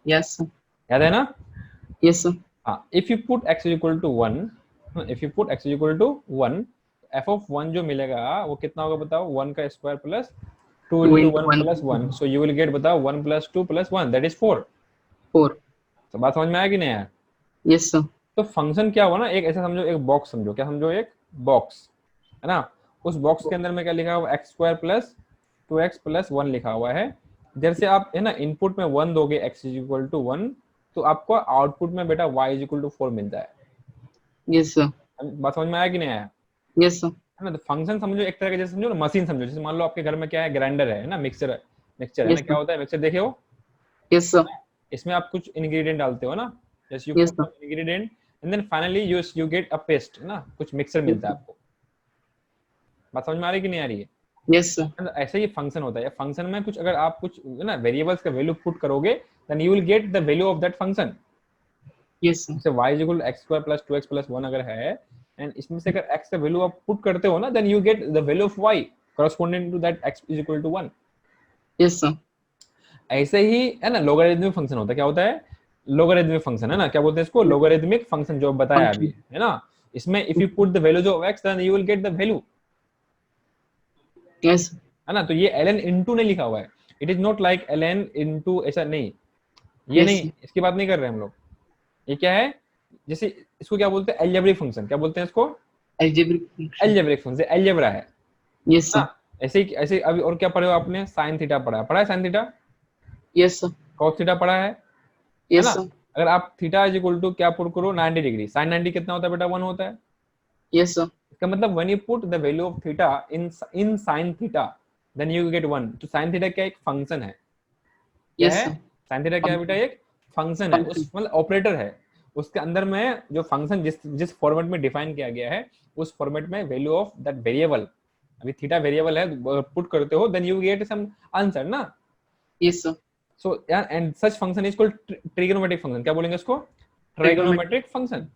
यस याद है ना। यस सर हाँ, if you put x is equal to 1, if you put x is equal to 1, f of 1 जो मिलेगा वो कितना होगा बताओ, 1 का square plus 2 2 into into 1 1 plus 1, so you will get बताओ 1 plus 2 plus 1 that is 4। 4 तो बात समझ में आया कि नहीं आया? यस सर तो फंक्शन क्या हुआ ना, एक ऐसा समझो, एक बॉक्स समझो, क्या समझो, एक बॉक्स, है ना। उस बॉक्स के अंदर में क्या लिखा हुआ, x square plus 2x plus 1 लिखा हुआ है। जैसे आप, है ना, इनपुट में 1 दोगे, x इज इक्वल टू 1, तो आपको आउटपुट में बेटा y इज इक्वल टू 4 मिलता है। यस सर बात समझ में आया कि नहीं आया? यस सर है ना। तो फंक्शन समझो एक तरह के, जैसे समझो ना, मशीन समझो। जैसे मान लो आपके घर में क्या है, ग्राइंडर है ना, मिक्सर, मिक्सर है ना, यस क्या होता है मिक्सर, देखे हो? यस सर इसमें आप कुछ इंग्रेडिएंट डालते हो ना, जैसे you yes put sir some ingredient and then finally you get a paste, है ना, कुछ मिक्सर मिलता है आपको। बात समझ में आ रही कि नहीं आ रही है? यस सर तो ऐसे ही फंक्शन होता है। फंक्शन में कुछ अगर आप कुछ, है ना, वेरिएबल्स का वैल्यू पुट करोगे, then you will get the value of that function. Yes sir जैसे y equal x square plus 2x plus 1 अगर है, एंड इसमें से अगर x का वैल्यू आप पुट करते हो ना, then you get the value of y corresponding to that x is equal to 1। Yes sir ऐसे ही, है ना, लोगरिथमिक फंक्शन होता है। क्या होता है, लोगरिथमिक फंक्शन, है ना, क्या बोलते हैं इसको, लोगरिथमिक फंक्शन, जो बताया अभी, फंक्शन है ना। इसमें if you put the values of x then you will get the value, yes है ना। तो ये ln इनटू नहीं लिखा हुआ है, it is not like ln into, ऐसा नहीं, ये यस नहीं, इसकी बात नहीं कर रहे हम लोग। ये क्या है, जैसे इसको क्या बोलते हैं, अलजेब्रिक फंक्शन, क्या बोलते हैं इसको, algebraic function algebraic function, algebra है यस ना। सर ऐसे ही, ऐसे अभी और क्या पढ़े हो आपने, साइन थीटा पढ़ा है sine theta, yes sir cos theta पढ़ा है ना। यस सर अगर आप थीटा इज इक्वल टू क्या पुट करो, 90 डिग्री, साइन 90 कितना होता है बेटा, 1 होता है। यस सर इसका मतलब when you put the value of theta in sine theta, then you get 1। तो साइन थीटा क्या, एक फंक्शन है, क्या यस है, सर साइन थीटा क्या है बेटा, एक फंक्शन है, फंक्शन उस मतलब ऑपरेटर है। उसके अंदर में जो फंक्शन जिस जिस फॉर्मेट में डिफाइन किया गया है, उस फॉर्मेट में वैल्यू ऑफ दैट वेरिएबल, अभी थीटा वेरिएबल है, पुट करते हो, then you get some answer ना। Yes sir so and such function is called trigonometric function. क्या बोलेंगे इसको? Trigonometric function.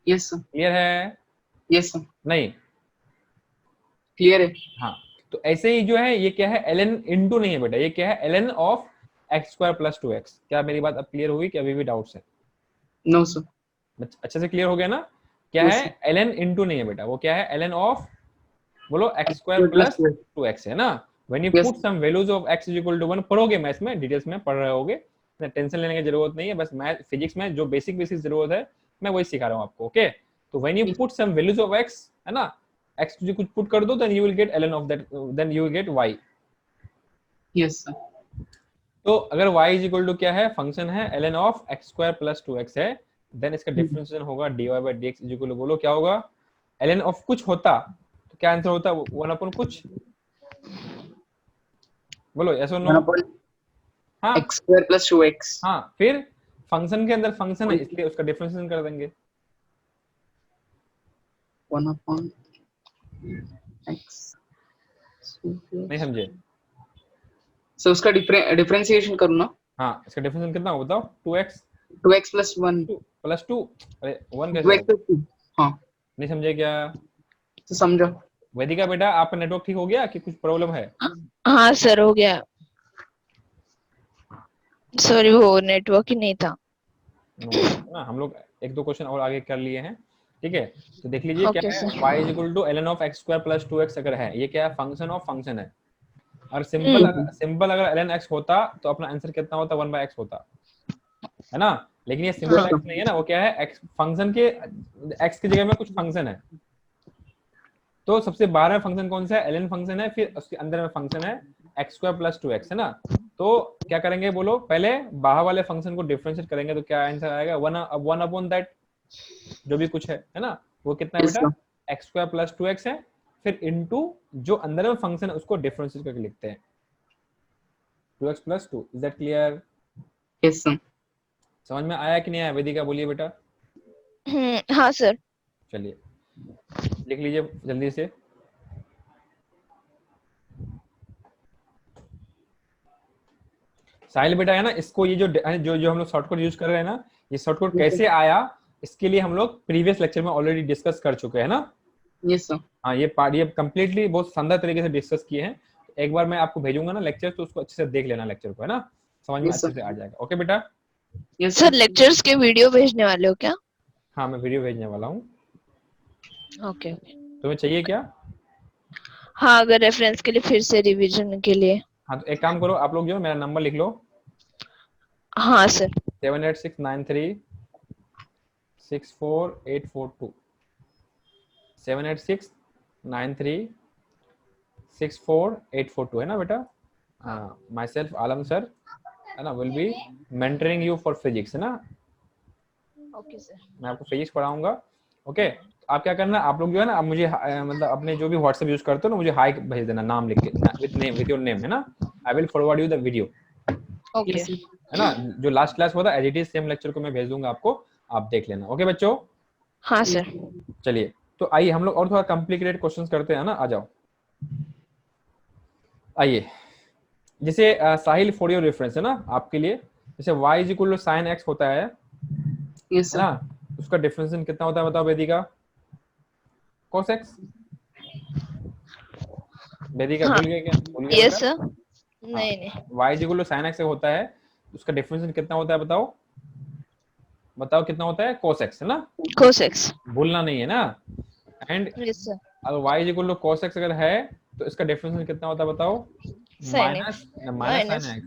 Yes sir. Clear है? Yes sir. नहीं? क्लियर है. हाँ. तो ऐसे ही जो है ये क्या है, ln इनटू नहीं है बेटा, ये क्या है ln of x square plus 2x. क्या मेरी बात अब क्लियर हुई कि अभी भी डाउट्स है? No sir. अच्छे से क्लियर हो गया ना? क्या Yes, है ln इनटू नहीं है बेटा, वो क्या है ln ऑफ, बोलो x स्क्वायर प्लस 2x है ना. When you Yes. Put some values of x is equal to 1, पढ़ोगे मैथ्स में, डिटेल्स में पढ़ रहे होगे, टेंशन लेने की जरूरत नहीं है. बस मैथ फिजिक्स में जो बेसिक जरूरत है मैं वही सिखा रहा हूँ आपको. ओके, तो when you put some values of x, है ना, x तुझे कुछ पुट कर दो, then you will get ln of that, then you will get y. Yes sir. तो अगर y इज इक्वल टू क्या है, फंक्शन है ln of x square plus 2x है, देन इसका डिफरेंशिएशन होगा dy by dx is equal to, बोलो क्या होगा, ln ऑफ कुछ होता तो क्या आंसर होता, 1 अपॉन कुछ, बोलो यस और नो. हाँ x स्क्वायर प्लस 2x. हाँ, फिर फंक्शन के अंदर फंक्शन है इसलिए उसका डिफरेंशिएशन कर देंगे. 1 अपॉन x. नहीं समझे? सो उसका डिफरेंशिएशन करो ना. हाँ, इसका डिफरेंशिएशन कितना होगा बताओ? 2x 2x plus 1. प्लस 2, अरे 1 कैसे 2x होगा? प्लस 2. हाँ. नहीं समझे क्या? तो समझो. वैदिका बेटा आपका नेटवर्क ठीक हो गया कि कुछ प्रॉब्लम है? हाँ सर, हो गया. सॉरी, वो नेटवर्क ही नहीं था. ना हम लोग एक दो क्वेश्चन और आगे कर लिए हैं. ठीक है, तो देख लीजिए क्या Okay, है, sir. y is equal to ln of x square plus 2x अगर है, ये क्या है, फंक्शन ऑफ फंक्शन है. और सिंपल अगर ln x होता तो अपना आंसर कितना होता, 1/x होता, है ना. लेकिन ये सिंपल हाँ. x नहीं है ना, वो क्या है, x फंक्शन के x की जगह में कुछ फंक्शन है. तो सबसे बाहर में फंक्शन कौन सा है, ln फंक्शन है, फिर उसके अंदर में फंक्शन है x स्क्वायर प्लस 2x, है ना. तो क्या करेंगे बोलो, पहले बाहर वाले फंक्शन को डिफरेंशिएट करेंगे तो क्या आंसर आएगा, 1 अपॉन दैट जो भी कुछ है ना, वो कितना है Yes, बेटा, x स्क्वायर प्लस 2x है, फिर इनटू जो अंदर में फंक्शन है उसको डिफरेंशिएट करके लिखते हैं 2x plus 2. Is that clear? Yes sir. समझ में आया कि नहीं आया? वेदिका बोलिए बेटा. हाँ सर. चलिए लिख लीजिए जल्दी से. साहिल बेटा है ना, इसको ये जो जो जो हम लोग शॉर्टकट यूज कर रहे हैं ना, ये शॉर्टकट कैसे आया इसके लिए हम लोग प्रीवियस लेक्चर में ऑलरेडी डिस्कस कर चुके हैं ना. Yes sir. हाँ, ये पार्ट ये कंप्लीटली बहुत शानदार तरीके से डिस्कस किए हैं. एक बार मैं आपको भेजूंगा ना लेक्चर, तो उसको अच्छे से देख लेना लेक्चर को, है ना, समझ में Yes, अच्छे sir. से आ जाएगा. ओके बेटा. यस सर, लेक्चर्स के वीडियो भेजने वाले हो क्या? हाँ, मैं वीडियो भेजने वाला हूँ. ओके. तुम्हें चाहिए क्या? हाँ, अगर रेफरेंस के लिए, फिर से रिवीजन के लिए. हाँ, तो एक काम करो आप लोग, जो मेरा नंबर लिख लो. हाँ सर. 7869364842. 7869364842 है ना बेटा. माई सेल्फ आलम सर, है ना, will be mentoring you for physics, है ना. Okay sir. मैं आपको फिजिक्स पढ़ाऊंगा. ओके, आप क्या करना, आप लोग जो है ना, आप मुझे मतलब अपने जो भी व्हाट्सएप यूज करते हो ना, मुझे हाई भेज देना, नाम लिख के, with name, with your name, है ना. I will forward you the video, okay. है ना. जो लास्ट क्लास हुआ था as it is same lecture को मैं भेज दूंगा आपको, आप देख लेना. ओके बच्चों. हाँ सर. चलिए, तो आइए हम लोग और थोड़ा कॉम्प्लिकेटेड क्वेश्चंस करते हैं ना. आ जाओ, आइए. जैसे साहिल, फॉर योर रेफरेंस, है ना, आपके लिए, जैसे y is equal to sin x होता है यस सर. ना, उसका डिफरेंशिएशन कितना होता है बताओ वेदिका? cos x. वेदिका हाँ. भूल गए क्या? भूल गए यस बेटा? सर. नहीं नहीं. y is equal to sin x होता है, उसका डिफरेंशिएशन कितना होता है बताओ? बताओ कितना होता है? cos x, है ना, cos x. भूलना नहीं है ना. And yes sir. अगर y is equal to cos x अगर है तो इसका डिफरेंशिएशन कितना होता है बताओ? sin minus x. Minus sin x,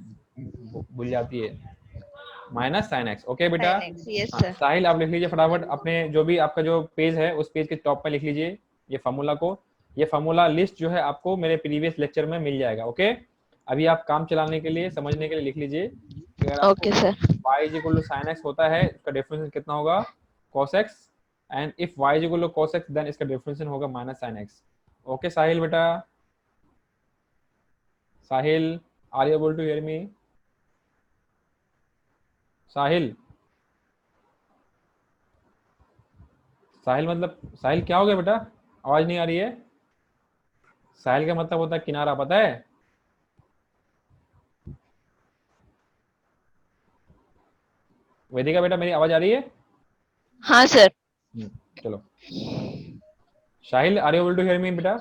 भूल जाती है, माइनस sin x. ओके बेटा. sin x. यस हाँ, सर. साहिल आप लिख लीजिए फटाफट, अपने जो भी आपका जो पेज है उस पेज के टॉप पे लिख लीजिए ये फार्मूला को. ये फार्मूला लिस्ट जो है आपको मेरे प्रीवियस लेक्चर में मिल जाएगा. ओके, अभी आप काम चलाने के लिए, समझने के लिए लिख लीजिए. Okay sir. y is equal to sin x होता है, इसका डिफरेंशिएशन कितना होगा? cos x. And if y is equal to cos x then इसका डिफरेंशिएशन होगा minus sin x. Okay Sahil बेटा. Sahil, are you able to hear me? Sahil, Sahil मतलब साहिल क्या हो गया बेटा, आवाज नहीं आ रही है? साहिल का मतलब होता है किनारा, पता है? वेदिका बेटा मेरी आवाज आ रही है? हाँ सर। चलो Sahil, are you able to hear me बेटा?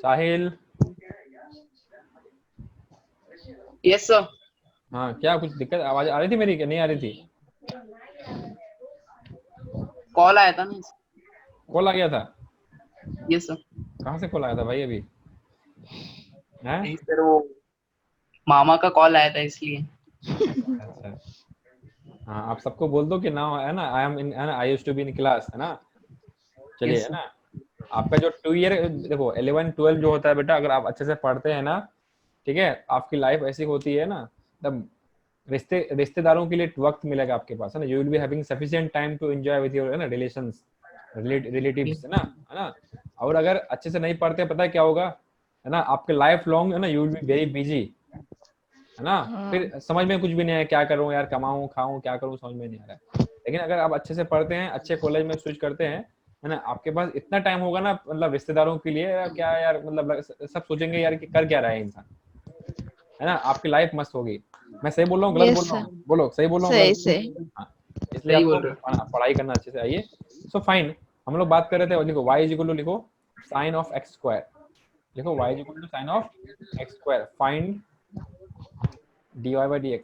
Sahil, yes sir. हाँ क्या कुछ दिक्कत, आवाज आ रही थी मेरी कि नहीं आ रही थी? कॉल आया था ना। कॉल आ गया था? Yes sir. कहाँ से कॉल आया था भाई अभी? हैं? नहीं सर, वो मामा का कॉल आया था इसलिए। अच्छा, हाँ आप सबको बोल दो कि नाउ है ना, आई एम इन, है ना, I used to be in class, है ना। चलिए यस है सर। ना, आपका जो 2 ईयर देखो 11 12 जो होता है बेटा, अगर आप अच्छे से पढ़ते हैं ना, ठीक है, आपकी लाइफ ऐसी होती है ना, तब रिश्तेदारों के लिए वक्त मिलेगा आपके पास, है ना, you will be having sufficient time to enjoy with your, है ना, रिलेशंस, रिलेटिव्स, है ना। और अगर अच्छे से नहीं पढ़ते, पता है क्या होगा, है ना, आपके लाइफ लॉन्ग, है ना, you will be very busy, है ना। फिर समझ में कुछ भी नहीं है, क्या करूं यार, कमाऊं खाऊं क्या करूं, समझ में नहीं आ रहा है। लेकिन अगर आप अच्छे से पढ़ते हैं, अच्छे कॉलेज में स्विच करते हैं, है ना, आपके पास इतना टाइम होगा ना, मतलब रिश्तेदारों के लिए यार, क्या यार, मतलब सब सोचेंगे यार कि कर क्या रहा है इंसान, है ना, आपकी लाइफ मस्त होगी। मैं सही बोल रहा हूँ गलत बोल यस रहा सर। हूँ, बोलो सही बोल रहा हूँ सही गलत? सही। हाँ, इसलिए सही आपको बोल रहे पढ़ाई करना अच्छे से आइए। सो फाइन, हम लोग बात कर रहे थे, लिखो y इज इक्वल टू, लिखो साइन ऑफ x स्क्वायर, लिखो y is equal to sine of x square, find dy by dx,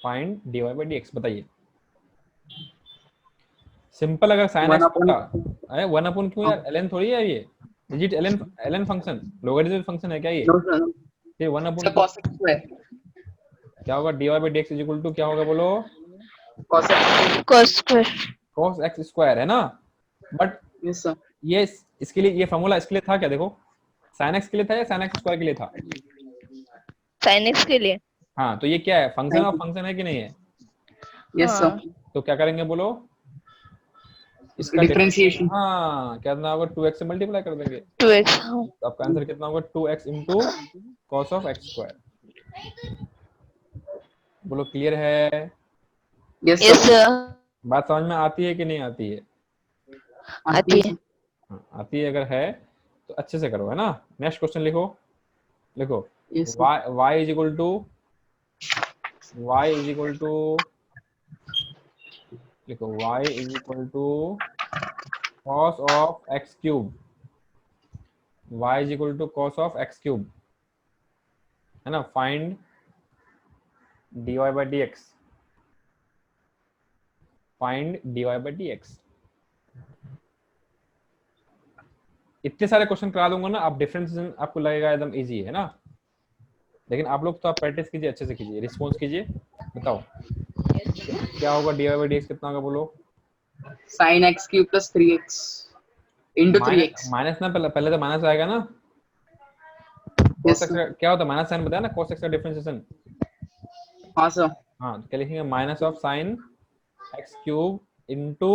find dy by dx, बताइए। सिंपल, अगर साइन वन एक्स अपन। होगा, अरे 1 अपन क्यों यार, ln थोड़ी है ये, digit ln function, logarithm function है क्या ये? No sir. फिर 1 अपन सर क्यों? Cosec square. क्या होगा, dy by dx is equal to क्या होगा, बोलो? Cosec. cos square। cos x square, है ना। But yes sir. ये इसके लिए, ये फॉर्मूला इसके लिए था क्या, देखो, साइन एक्स के लिए था या साइन एक्स स्क्वायर के लिए था? sin x के लिए। हाँ, तो ये क्या है, फंक्शन ऑफ फंक्शन है कि नहीं है? Yes sir. हाँ। तो क्या करेंगे, बोलो? उसका इसका डिफरेंशिएशन। हाँ, क्या होगा, 2x से मल्टीप्लाई कर देंगे, 2x। हाँ। तो आपका आंसर कितना होगा, 2x into cos of x square. बोलो क्लियर है? Yes yes sir. सर। बात समझ में आती है कि नहीं आती है? आती आती है है। सर। हाँ, आती है, अगर है तो अच्छे से करो, है ना। नेक्स्ट क्वेश्चन लिखो, लिखो yes sir. y is equal to, y is equal to, लिखो y is equal to cos of x cube, y is equal to cos of x cube, है ना, find dy by dx, find dy by dx। इतने सारे question करा दूंगा ना, आप differentiation आपको लगेगा एकदम इजी है ना, लेकिन आप लोग तो आप प्रैक्टिस कीजिए, अच्छे से कीजिए, रिस्पॉन्स कीजिए, बताओ क्या होगा, dy बाई dx कितना होगा, बोलो? Sign x cube plus 3x into three minus, x minus ना, पहले पहले तो माइनस आएगा ना, cos यस x सर। क्या होता है, माइनस साइन बताया ना, cos x का डिफरेंशिएशन। हाँ सर। हाँ, तो क्या लिखेंगे, minus of sine x cube into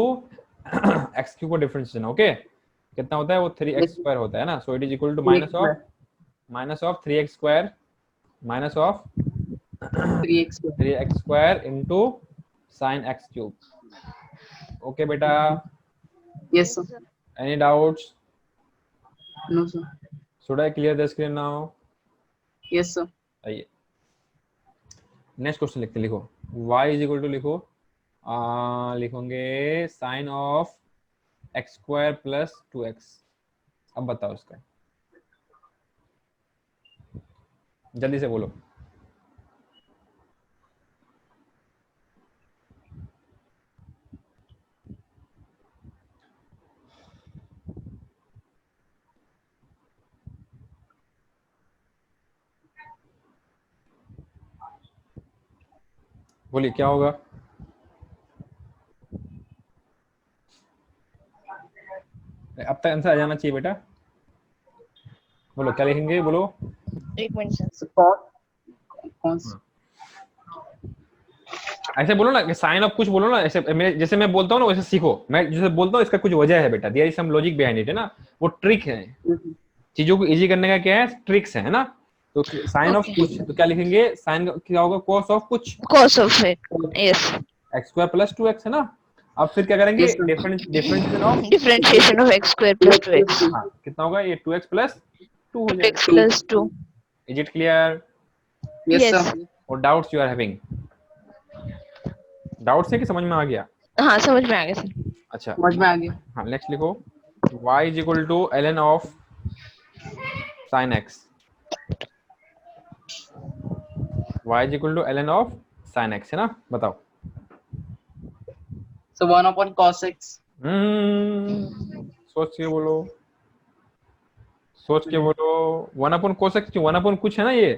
x cube का डिफरेंशिएशन, ओके, कितना होता है वो, 3x स्क्वायर होता है ना, so it is equal to minus of 3x square, minus of 3x। 3x square into sine x cube, okay बेटा। Yes sir. Any doubts? No sir. Should I clear the screen now? Yes sir. आइए next question लिखते, लिखो y is equal to, लिखो लिखोगे sine of x square plus 2x, अब बताओ इसका, जल्दी से बोलो। बोलिए क्या होगा? अब तक आंसर आ जाना चाहिए बेटा, बोलो क्या लिखेंगे, बोलो। एक मिनट सर। सर कौन सा? ऐसे बोलो ना, साइन ऑफ कुछ बोलो ना, ऐसे जैसे मैं बोलता हूँ ना वैसे सीखो, मैं जैसे बोलता हूँ इसका कुछ वजह है बेटा, there is some logic behind it, है ना, वो ट्रिक है, चीजों को इजी करने का क्या है, ट्रिक्स है ना। तो साइन ऑफ ओके। कुछ, तो क्या लिखेंगे, साइन क्या होगा, cos ऑफ कुछ, cos of it। Yes. x square plus 2x, है ना। अब फिर क्या करेंगे, yes sir. Differentiation of, differentiation of x square plus 2x। हाँ कितना होगा, ये 2x प्लस 2 हो 2x जाएगा, plus 2। Is it clear? Yes Yes. Sir. और doubts you are having? Doubts है कि समझ में आ गया? हाँ समझ में आ गया सर। अच्छा समझ में आ गया। हाँ नेक्स्ट लिखो y is equal to ln of sin x। y is equal to ln of sin x है ना, बताओ। So 1 upon cos x। सोच के बोलो, सोच के बोलो। 1 अपन cos x, 1 अपन कुछ है ना ये।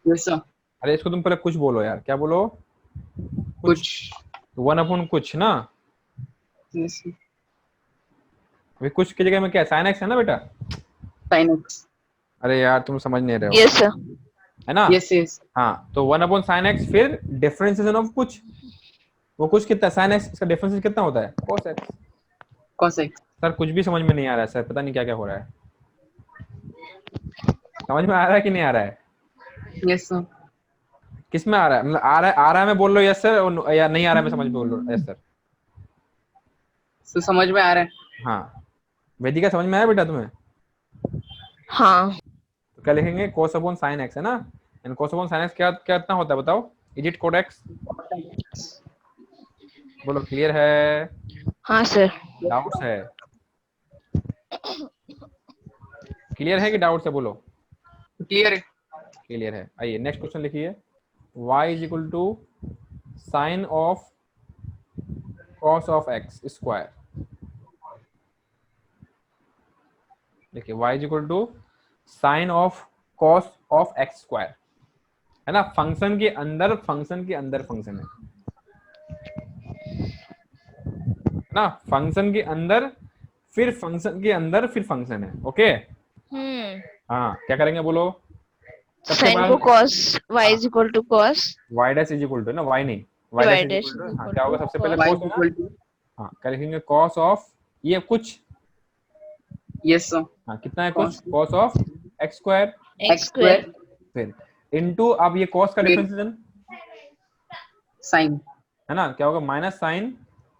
Yes sir. अरे इसको तुम पहले कुछ बोलो यार, क्या बोलो? कुछ। 1 अपन कुछ ना, यस सर। अभी कुछ की जगह में क्या sin x है ना बेटा। sin x। अरे यार तुम समझ नहीं रहे हो, Yes sir. है ना। Yes yes. हाँ तो 1 अपॉन sin x, फिर डिफरेंशिएशन ऑफ कुछ, वो कुछ कितना sin x, इसका डिफरेंशिएशन कितना होता है? cos x। cos x। Sir कुछ भी समझ में नहीं आ रहा है सर, पता नहीं क्या क्या हो रहा है। समझ में आ रहा है कि नहीं आ रहा है? Yes sir. किस में आ रहा है? मतलब आ रहा है मैं बोल लो यस सर, या नहीं आ रहा है मैं समझ में बोल लो यस सर। सो समझ में आ रहा है। हाँ वेदिका समझ में आया बेटा तुम्हें? हाँ तो क्या लिखेंगे? cos अपॉन sin x है ना, and cos upon sin x क्या क्या कितना होता है बताओ? Is it cot x? बोलो क्लियर है? हाँ सर। डाउट्स है? क्लियर है कि डाउट्स है? बोलो क्लियर है। क्लियर है। आइए नेक्स्ट क्वेश्चन लिखिए। y is equal to sine of cos of x square. देखिए y is equal to sine of cos of x square है ना, फंक्शन के अंदर फंक्शन है ना, फंक्शन के अंदर फिर फंक्शन के अंदर फिर फंक्शन है। ओके हाँ क्या करेंगे बोलो? सबसे साइन को बाद cos y is equal to cos y dash is equal to ना, y नहीं, y y dash is dash equal is to, हाँ equal क्या होगा to सबसे पहले y cos होगा। Equal to. हाँ क्या लिखेंगे? cos ऑफ ये कुछ, यस सर। हाँ कितना है कुछ? cos of x square, x square फिर इनटू, अब ये cos का डिफरेंशिएशन साइन है ना, क्या होगा? Minus sine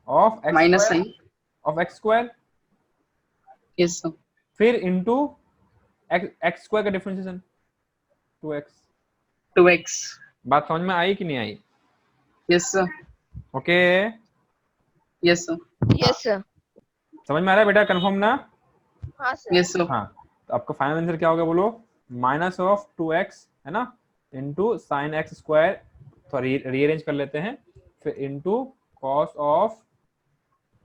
of x minus square sine. Of x square, yes sir. फिर इनटू x स्क्वायर का डिफरेंशिएशन 2x। 2x। बात समझ में आई कि नहीं आई? Yes sir. Okay yes sir. yes sir समझ में आ रहा है बेटा? कंफर्म ना? हाँ सर यस सर। हाँ तो आपका फाइनल आंसर क्या होगा बोलो? माइनस ऑफ 2x है ना, इनटू साइन एक्स स्क्वायर, तो रीअरेंज कर लेते हैं, फिर into cos of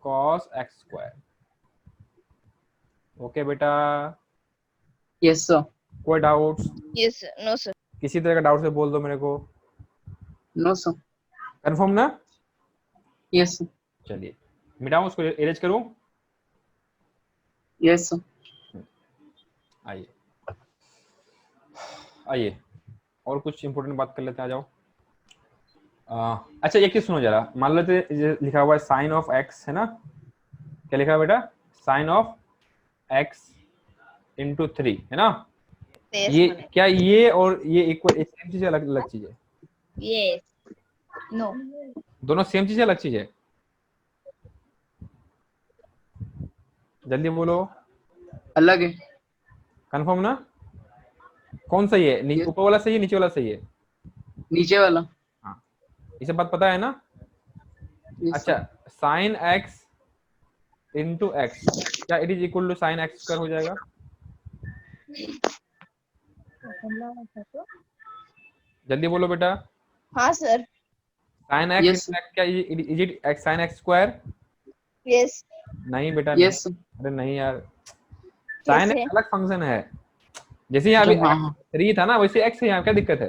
cos x square. Okay बेटा, यस सर। कोई doubts? yes sir no sir किसी तरह का डाउट से बोल दो मेरे को। No sir. कंफर्म ना? Yes sir. चलिए मिटाऊं उसको, इरेज करूं? Yes sir. आइए आइए और कुछ इंपॉर्टेंट बात कर लेते हैं, आ जाओ। अच्छा एक चीज सुनो जरा, मान लेते ये लिखा हुआ है साइन ऑफ x है ना, क्या लिखा है बेटा? साइन ऑफ x इंटू 3 है ना, yes ये मैंने क्या ये और ये इक्वल सेम चीज है, अलग अलग चीज है? yes no दोनों सेम चीज है, अलग चीज है? जल्दी बोलो। अलग है। कंफर्म ना? कौन सही है? ऊपर वाला सही है, नीचे वाला सही है? नीचे वाला। हाँ इसे बात पता है ना? Yes, अच्छा sir. Sine x into x, क्या it is equal to sine x square हो जाएगा? जल्दी बोलो बेटा। हाँ sir sine x Yes, into x, क्या is it sine x square? yes नहीं बेटा Yes, sir. नहीं, अरे नहीं यार, साइन कैसे? एक्स अलग फंक्शन है। जैसे यहाँ अभी हाँ हाँ। 3 था ना, वैसे एक्स है यहाँ, क्या दिक्कत है?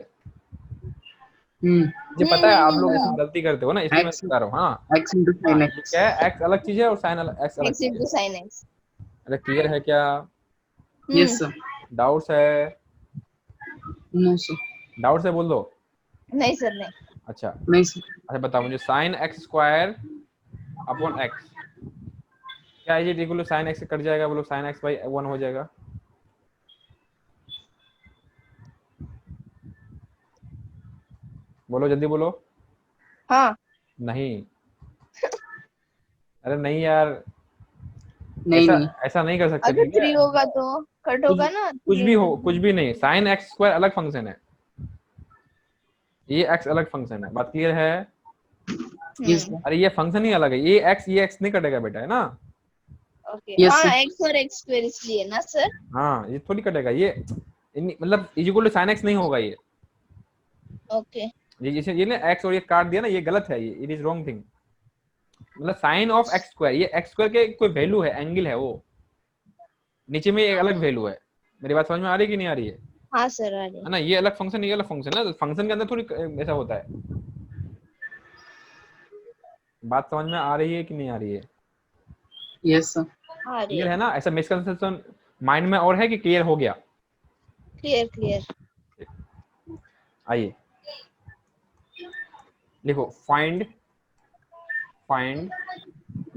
हम्म। मुझे पता है आप लोग इसमें गलती करते हो ना, इसलिए मैं X बता रहा हूँ। हाँ X into हाँ sin ये X. क्या है? एक्स अलग चीज है और साइन एक्स अलग x चीज into है। sin x अरे क्लियर है क्या? Yes, sir. डाउट्स है? No, sir. डाउट्स है बोल दो। नहीं सर नहीं अच्छा नहीं sir. अच्छा बताओ मुझे, sine x square upon x, क्या is it equal to sine x से कट जाएगा? बोलो साइन एक्स बाई 1 हो जाएगा। बोलो जल्दी बोलो। हाँ नहीं अरे नहीं यार, नहीं ऐसा नहीं। ऐसा नहीं कर सकते। अगर ठीक है 3 होगा तो कट होगा ना कुछ भी हो, कुछ भी नहीं, साइन एक्स स्क्वायर अलग फंक्शन है। ये x अलग फंक्शन है, बात क्लियर है? Yes, sir. अरे ये फंक्शन ही अलग है, ये x नहीं कटेगा बेटा, है ना? ओके Yes, हाँ sir. x और x स्क्वायर इसलिए ना सर। हाँ ये थोड़ी कटेगा, ये मतलब इक्वल टू sin x नहीं होगा ये। ओके ये जैसे ये ना x और ये काट दिया ना, ये गलत है, ये इट इज रॉन्ग थिंग। मतलब साइन ऑफ x स्क्वायर, ये x स्क्वायर के कोई वैल्यू है, एंगल है वो, नीचे में एक अलग वैल्यू है। मेरी बात समझ में आ रही है कि नहीं आ रही है? हाँ सर आ रही है ना, ये अलग फंक्शन, ये अलग फंक्शन है, फंक्शन के अंदर थोड़ी ऐसा होता है। बात समझ में आ रही है कि नहीं आ रही है? Yes, sir. आ रही क्लियर है। है ना? ऐसा मिसकंसेप्शन माइंड में और है कि क्लियर हो गया? Clear clear. आइए लिखो, find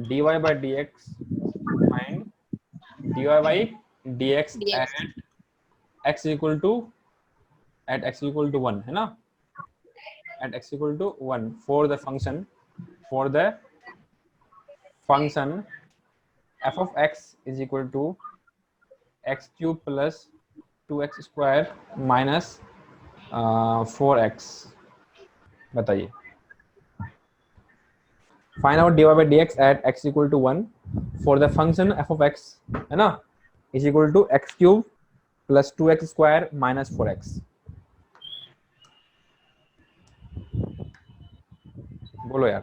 dy by dx, find dy by dx dx at x equal to 1, है ना? at x equal to 1 for the function f of x is equal to x cube plus 2x square minus 4x। बताइए, find out dy by dx at x equal to 1 for the function f of x, है ना, is equal to x cube plus 2x square minus 4x। बोलो यार।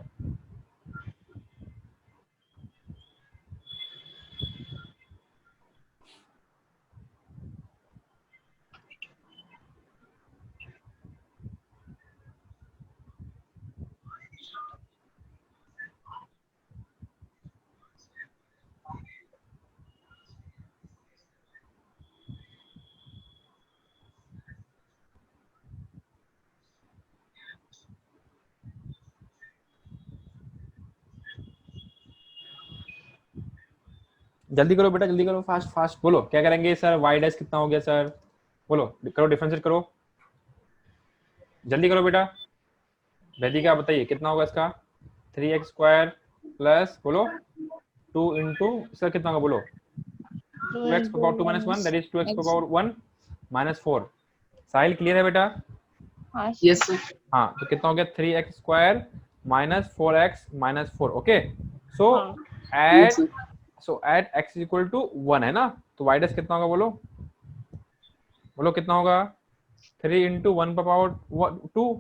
जल्दी करो बेटा, जल्दी करो, फास्ट फास्ट बोलो, क्या करेंगे सर? y डैश कितना हो गया सर? बोलो, करो, डिफरेंशिएट करो, जल्दी करो बेटा। वैदिका बताइए कितना होगा इसका? 3x स्क्वायर प्लस बोलो 2 इंटू सर कितना होगा बोलो? 2x power 2 minus 1 that is 2x power 1 minus 4। Sahil clear है बेटा? हाँ Yes, sir. हाँ, तो कितना हो गया? 3x square minus 4x minus 4। Okay, so Yes, at sir. At x equal to 1 है ना, तो y डैश कितना होगा बोलो? बोलो कितना होगा? 3 इंटू 1 पावर 2।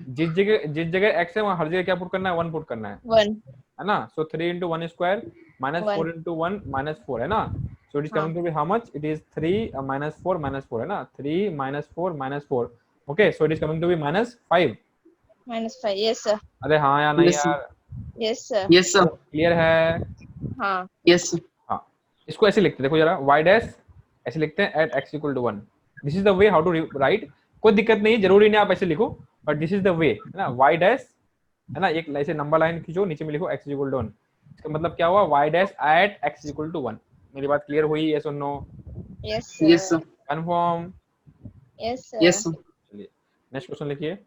जिस जगह x है वहां हर जगह क्या पुट करना है? 1 पुट करना है 1 है ना? So 3 into 1 square minus 4 into 1 minus 4 है ना? So it is coming to be how much? It is 3 minus 4 है ना? 3 minus 4 minus 4। Okay, so it is coming to be minus 5। -5 yes sir अरे हाँ या नहीं Yes, sir. यार? Yes sir Yes, sir. Clear है? हाँ Yes, sir. हाँ, इसको ऐसे लिखते हैं, देखो जरा, y डैश ऐसे लिखते हैं at x equal to 1। This is the way how to write. कोई दिक्कत नहीं, जरूरी नहीं आप ऐसे लिखो, but this is the way, है ना? y डैश, है ना, एक ऐसे नंबर लाइन खींचो, नीचे में लिखो x इक्वल टू 1। इसका मतलब क्या हुआ? y dash at x equal to 1। मेरी बात क्लियर हुई? यस और no? Yes Yes, sir sir. Confirm? Yes Yes, sir sir. चलिए नेक्स्ट क्वेश्चन लिखिए।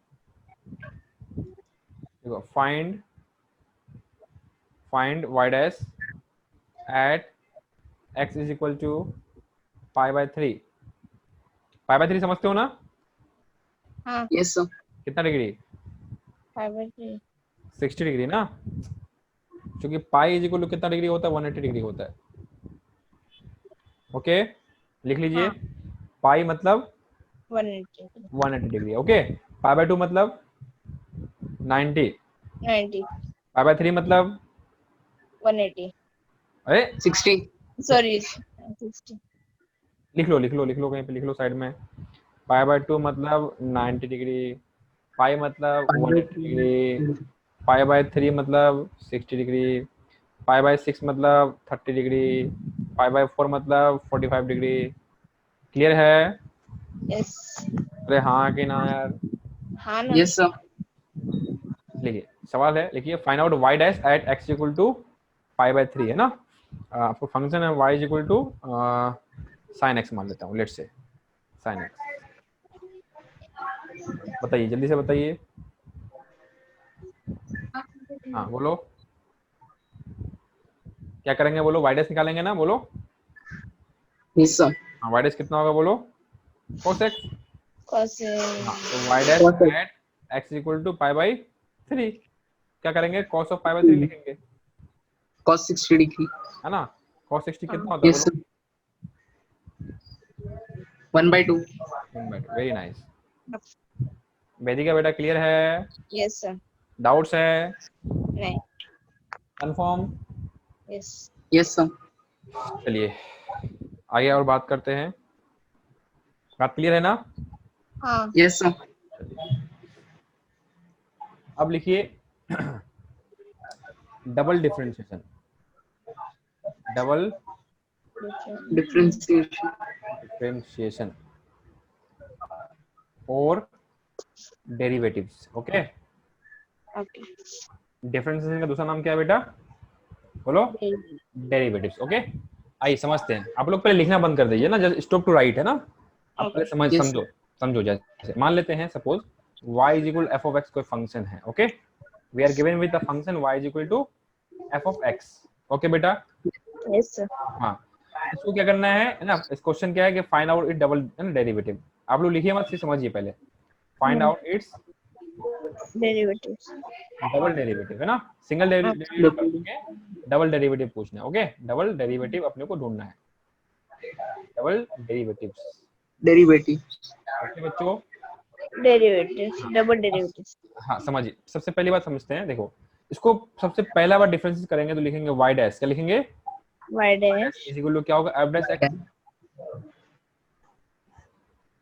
देखो, find y dash at x is equal to pi by 3। Pi by 3 समझते हो ना? हाँ Yes, sir. कितना डिग्री? 5/3 60 डिग्री ना, क्योंकि पाई इज इक्वल टू कितना डिग्री होता है? 180 डिग्री होता है। ओके, लिख लीजिए, हाँ पाई मतलब 180 180 डिग्री। ओके, पाई बाय 2 मतलब 90, 90 पाई बाय 3 मतलब 180 अरे 60. सॉरी 60 लिख लो कहीं पे लिख लो साइड में। पाई बाय 2 मतलब 90 डिग्री, पाई मतलब 180 डिग्री, पाई बाय 3 मतलब 60 डिग्री, पाई बाय 6 मतलब 30 डिग्री, पाई बाय 4 मतलब 45 डिग्री। क्लियर है? यस अरे हाँ कि ना यार? हाँ ना Yes, sir. लिखिए, सवाल है, लिखिए, find out y dash at x equal to pi by 3, है ना? आपको फंक्शन है y is equal to sin x मान लेता हूँ, लेट्स से sin x। बताइए, जल्दी से बताइए। हाँ बोलो, क्या करेंगे बोलो? y डैश निकालेंगे ना, बोलो। Yes, sir. हाँ, y डैश कितना होगा बोलो? cos x। cos हाँ, तो y dash Cos x. At x equal to pi by 3, क्या करेंगे cos ऑफ पाई बाई 3 लिखेंगे, cos 60 डिग्री। है ना। cos 60 कितना होता है यस बोलो? 1/2। 1/2। Very nice. वेदिका बेटा क्लियर है? Yes sir. डाउट्स है? नहीं। कंफर्म? यस। Yes sir. चलिए आगे और बात करते हैं। बात क्लियर है ना? हाँ। Yes sir. अब लिखिए double differentiation. Double differentiation. Differentiation और डेरिवेटिव्स। Okay, okay. डिफरेंशिएशन का दूसरा नाम क्या है बेटा? बोलो। डेरिवेटिव्स। ओके, आइए समझते हैं। आप लोग पहले लिखना बंद कर दीजिए ना, जस्ट स्टॉप टू राइट, है ना। आप पहले Yes, समझो समझो। जैसे मान लेते हैं suppose y is equal f of x कोई फंक्शन है। Okay, we are given with the function y is equal to f of x. Okay बेटा। Yes sir. हाँ, इसको क्या करना है ना, इस क्वेश्चन क्या है कि find out it double derivative. आप लोग लिखिए मत, समझिए पहले। Find out it's derivatives. Double derivative, है ना। सिंगल डेरिवेटिव कर चुके, डबल डेरिवेटिव पूछना है। ओके, डबल डेरिवेटिव अपने को ढूंढना है, डबल डेरिवेटिव्स। डेरिवेटिव। ओके बच्चों। Derivatives, double derivatives. हाँ समझिए, सबसे पहली बात समझते हैं। देखो, इसको सबसे पहला बार डिफरेंस करेंगे तो लिखेंगे y डैश। क्या लिखेंगे? y dash is equal to क्या होगा? f dash x।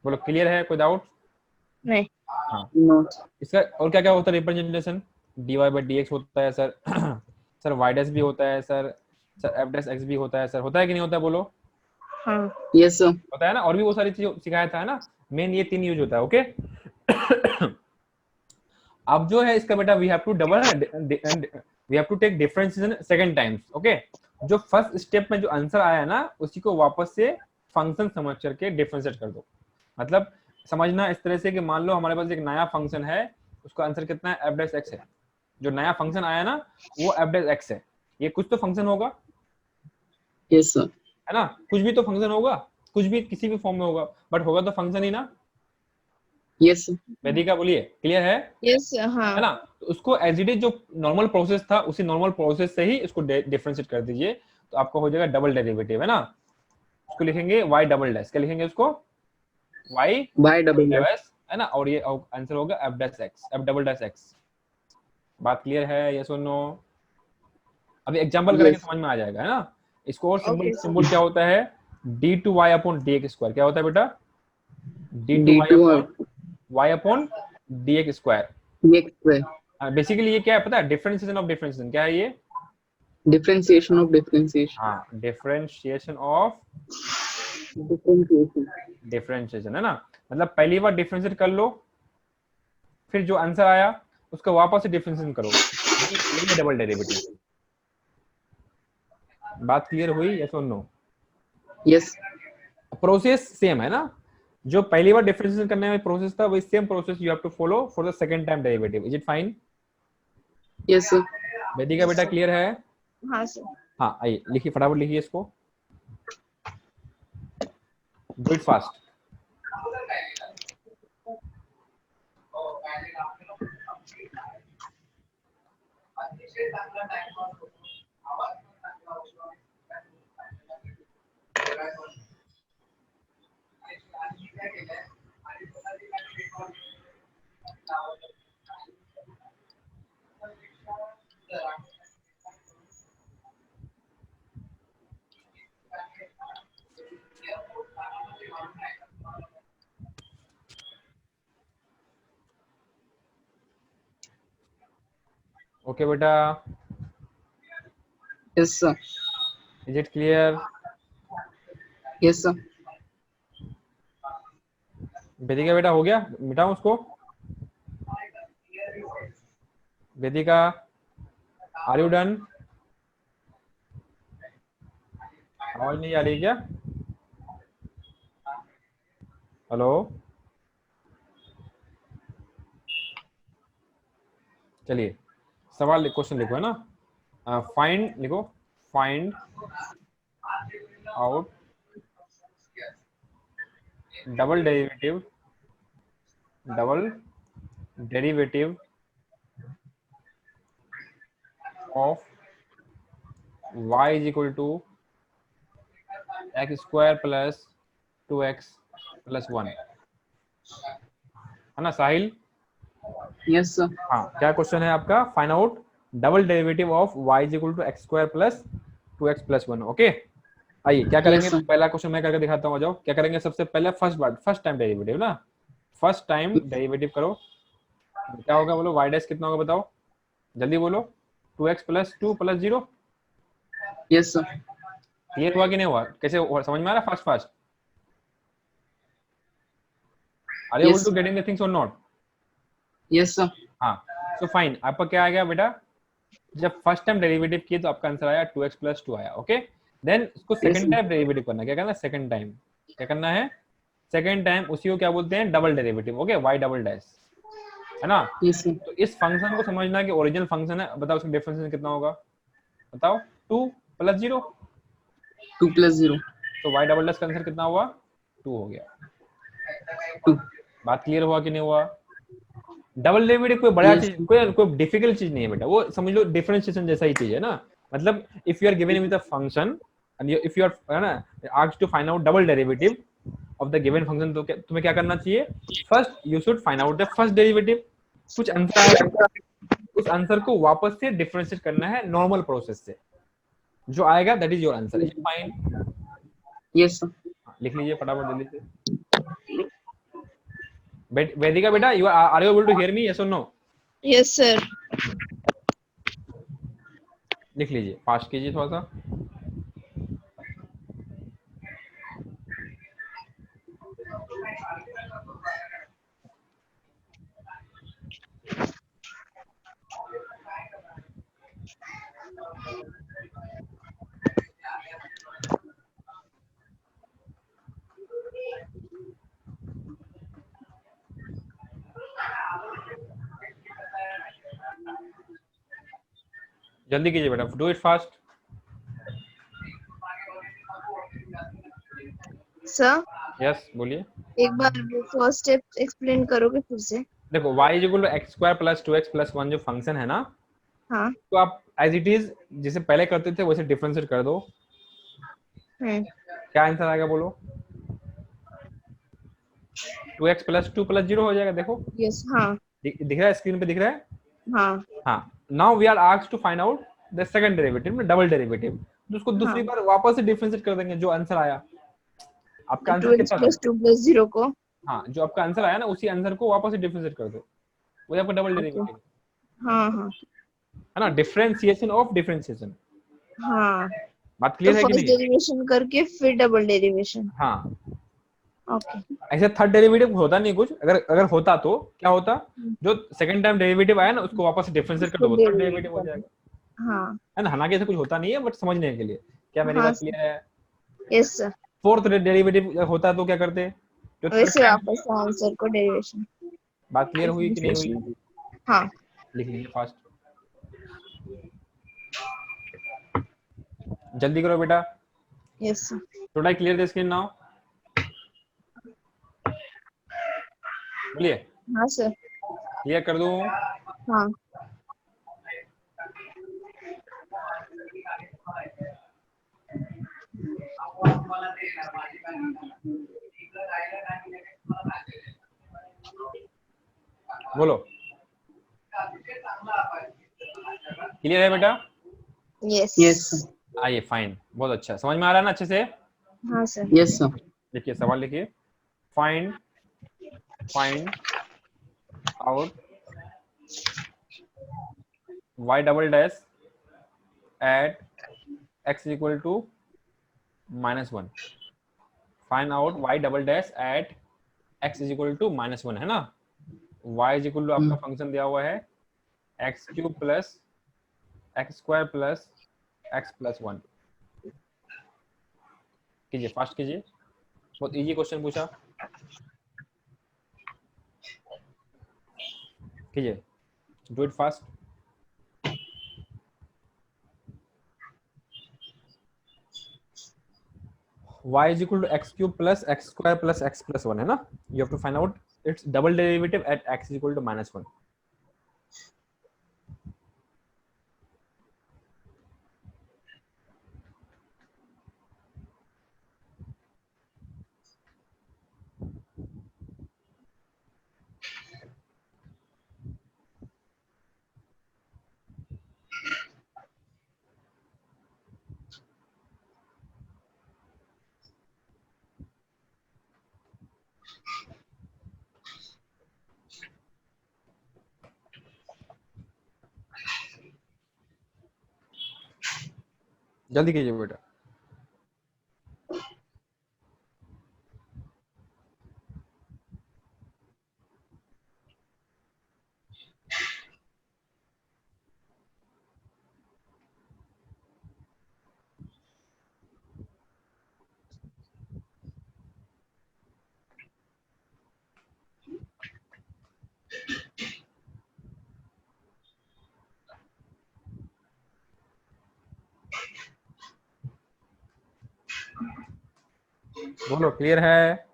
बोलो क्लियर है? कोई डाउट? नहीं। हाँ, नो। इसका और क्या क्या होता है रिप्रेजेंटेशन? dy बाई dx होता है सर। सर y डैश भी होता है sir. Sir f dash x भी होता है सर। होता है कि नहीं होता है? बोलो। हाँ। Yes sir. होता है ना, और भी वो सारी चीज सिखाया था, है ना। मेन ये 3 यूज होता है। ओके। अब जो है इसका बेटा we have to we have to take differentiation second times. Okay, जो फर्स्ट स्टेप में जो आंसर आया ना, उसी को वापस से फंक्शन समझ करके डिफरेंशिएट कर दो। मतलब समझना इस तरह से कि मान लो हमारे पास एक नया फंक्शन है, उसका आंसर कितना है? एफ डैश एक्स है। जो नया फंक्शन आया ना, वो एफ डैश एक्स है। ये कुछ तो फंक्शन होगा, यस सर। है ना। कुछ भी तो फंक्शन होगा, कुछ भी किसी भी फॉर्म में होगा, बट होगा तो फंक्शन ही ना। Yes sir. वेदिका बोलिए, क्लियर है? यस। हाँ। है ना। तो उसको एज इट इज जो नॉर्मल प्रोसेस था, उसी नॉर्मल प्रोसेस से ही इसको डिफरेंशिएट कर दीजिए, तो आपको हो जाएगा डबल डेरिवेटिव, है ना। उसको लिखेंगे y डबल डैश। क्या लिखेंगे उसको? y bye double dash. Dash, है ना। और ये आंसर होगा f dash x, f double dash x। बात क्लियर है? यस और नो? अभी एग्जांपल करेंगे, यस। समझ में आ जाएगा, है ना। इसको और सिंपल ओके सिंबल क्या होता है? d two y upon dx square. क्या होता है बेटा? d two y D2 upon और y upon dx square. dx square. Basically ये क्या है पता है? Differentiation of differentiation. क्या है ये? Differentiation of differentiation. हाँ, डिफरेंशिएशन ऑफ डिफरेंशिएशन। डिफरेंशिएशन, है ना। मतलब पहली बार डिफरेंशिएट कर लो, फिर जो आंसर आया उसका वापस से डिफरेंशिएशन करो, ये डबल डेरिवेटिव। बात क्लियर हुई? यस और नो? यस। प्रोसेस सेम है ना। जो पहली बार डिफरेंशिएशन करने में प्रोसेस था, वही same process you have to follow for the second time derivative. Is it fine? Yes sir. Vedika बेटा क्लियर है? हाँ सर। हाँ, आइए लिखिए, फटाफट लिखिए इसको, डू इट फास्ट। ओके बेटा, yes sir. Is it clear? Yes sir. Vedika बेटा हो गया? मिटाऊं उसको? Vedika, are you done? आवाज नहीं आ रही क्या? हेलो, चलिए सवाल क्वेश्चन लिखो, है ना। फाइंड लिखो, find out double derivative derivative of y is equal to x square plus 2x plus 1, है ना साहिल? Yes sir. हाँ, क्या क्वेश्चन है आपका? Find out double derivative of y is equal to x square plus 2x plus 1। Okay, आइए क्या करेंगे? Yes, sir. पहला क्वेश्चन मैं करके दिखाता हूँ, आ जाओ। क्या करेंगे? सबसे पहले फर्स्ट टाइम डेरिवेटिव ना, फर्स्ट टाइम डेरिवेटिव करो। क्या होगा बोलो? y डैश कितना होगा बताओ, जल्दी बोलो। 2x plus 2 plus 0। Yes sir. Clear हुआ कि नहीं हुआ? कैसे हुआ? समझ में आ रहा? Fast are you able Yes. To getting the things और नॉट? Yes sir. हाँ, सो फाइन। आपका क्या आ गया बेटा? जब फर्स्ट टाइम डेरिवेटिव किए तो आपका आंसर आया 2x प्लस 2 आया। ओके, देन उसको सेकंड टाइम डेरिवेटिव करना। क्या करना है? सेकंड टाइम क्या करना है? सेकंड टाइम उसी को क्या बोलते हैं? Double derivative. Okay, y double dash, है ना? Yes sir. तो इस फंक्शन को समझना कि ओरिजिनल फंक्शन है। बताओ उसका डिफरेंशिएशन कितना होगा? बताओ। 2 प्लस 0। 2 + 0 तो y डबल डैश का आंसर कितना हुआ? 2 हो गया। 2। बात क्लियर हुआ कि नहीं हुआ? डबल डेरिवेटिव कोई बड़ा Yes. चीज, कोई डिफिकल्ट चीज नहीं है बेटा। वो समझ लो डिफरेंशिएशन जैसा ही चीज है ना। मतलब if you are given with a function and if you are, है ना, asked to find out double derivative of the given function, तो तुम्हें क्या करना चाहिए? First you should find out the first derivative. कुछ आंसर आएगा, उस आंसर को वापस से डिफरेंशिएट करना है नॉर्मल प्रोसेस से। जो आएगा that is your answer. Is fine? Yes sir. लिख लीजिए फटाफट जल्दी से। वेदिका बेटा, you are you able to hear me? Yes और नो? Yes, sir. लिख लीजिए, फास्ट कीजिए थोड़ा सा। जल्दी कीजिए बेटा, do it fast. Sir, yes बोलिए। एक बार वो फर्स्ट स्टेप एक्सप्लेन करोगे फिर से? देखो y is equal to x square plus 2x plus 1 जो फंक्शन है ना, हाँ। तो आप एज इट इज जैसे पहले करते थे वैसे डिफरेंशिएट कर दो। क्या आंसर आएगा बोलो? 2x प्लस 2 प्लस 0 हो जाएगा। देखो यस, हाँ दिख रहा है, स्क्रीन पे दिख रहा है। हाँ हाँ, now we are asked to find out the second derivative, double derivative. तो उसको दूसरी हाँ। बार वापस से डिफरेंशिएट कर देंगे। जो आंसर आया, आपका आंसर 2x कितना था? प्लस 2 प्लस 0 को। हाँ, जो आपका आंसर आया ना उसी आंसर को वापस से डिफरेंशिएट कर दो, वही आपका डबल ओके। डेरिवेटिव हाँ हाँ है ना। Differentiation of differentiation. हाँ। बात तो क्लियर है कि फर्स्ट नहीं? डेरिवेशन करके फिर डबल डेरिवेशन। हाँ, ओके। ऐसे थर्ड डेरिवेटिव होता नहीं कुछ। अगर होता तो क्या होता? जो सेकंड टाइम डेरिवेटिव आया ना उसको वापस डिफरेंशिएट कर उसको दो, थर्ड डेरिवेट डेरिवेटिव हो कर जाएगा, दो। हाँ है ना। हालांकि ऐसा कुछ होता नहीं है, बट समझने के लिए। क्या मेरी हाँ बात सर। क्लियर है? Yes sir. फोर्थ डेरिवेटिव होता तो क्या करते? जो थर्ड वैसे टाइम। वापस आंसर को डेरिवेशन। बात क्लियर हुई कि नहीं हुई? हाँ। लिख लीजिए फास्ट, जल्दी करो बेटा। Yes sir. Should I clear the screen now? बोलिए, हाँ सर। क्लियर कर दूं? हाँ। बोलो, क्लियर है बेटा? यस। Yes sir. आइए, फाइन, बहुत अच्छा, समझ में आ रहा है ना अच्छे से? हाँ सर। Yes sir. लिखिए, सवाल लिखिए। Find out y double dash at x equal to -1। Find out y double dash at x is equal to -1, है ना। y इज इक्वल टू आपका फंक्शन दिया हुआ है x cube plus x square plus x plus 1। कीजिए, fast कीजिए, बहुत easy question पूछा। कीजिए, do it fast. y is equal to x cube plus x square plus x plus 1, है ना। You have to find out its double derivative at x is equal to -1. जल्दी कीजिए बेटा। बोलो क्लियर है?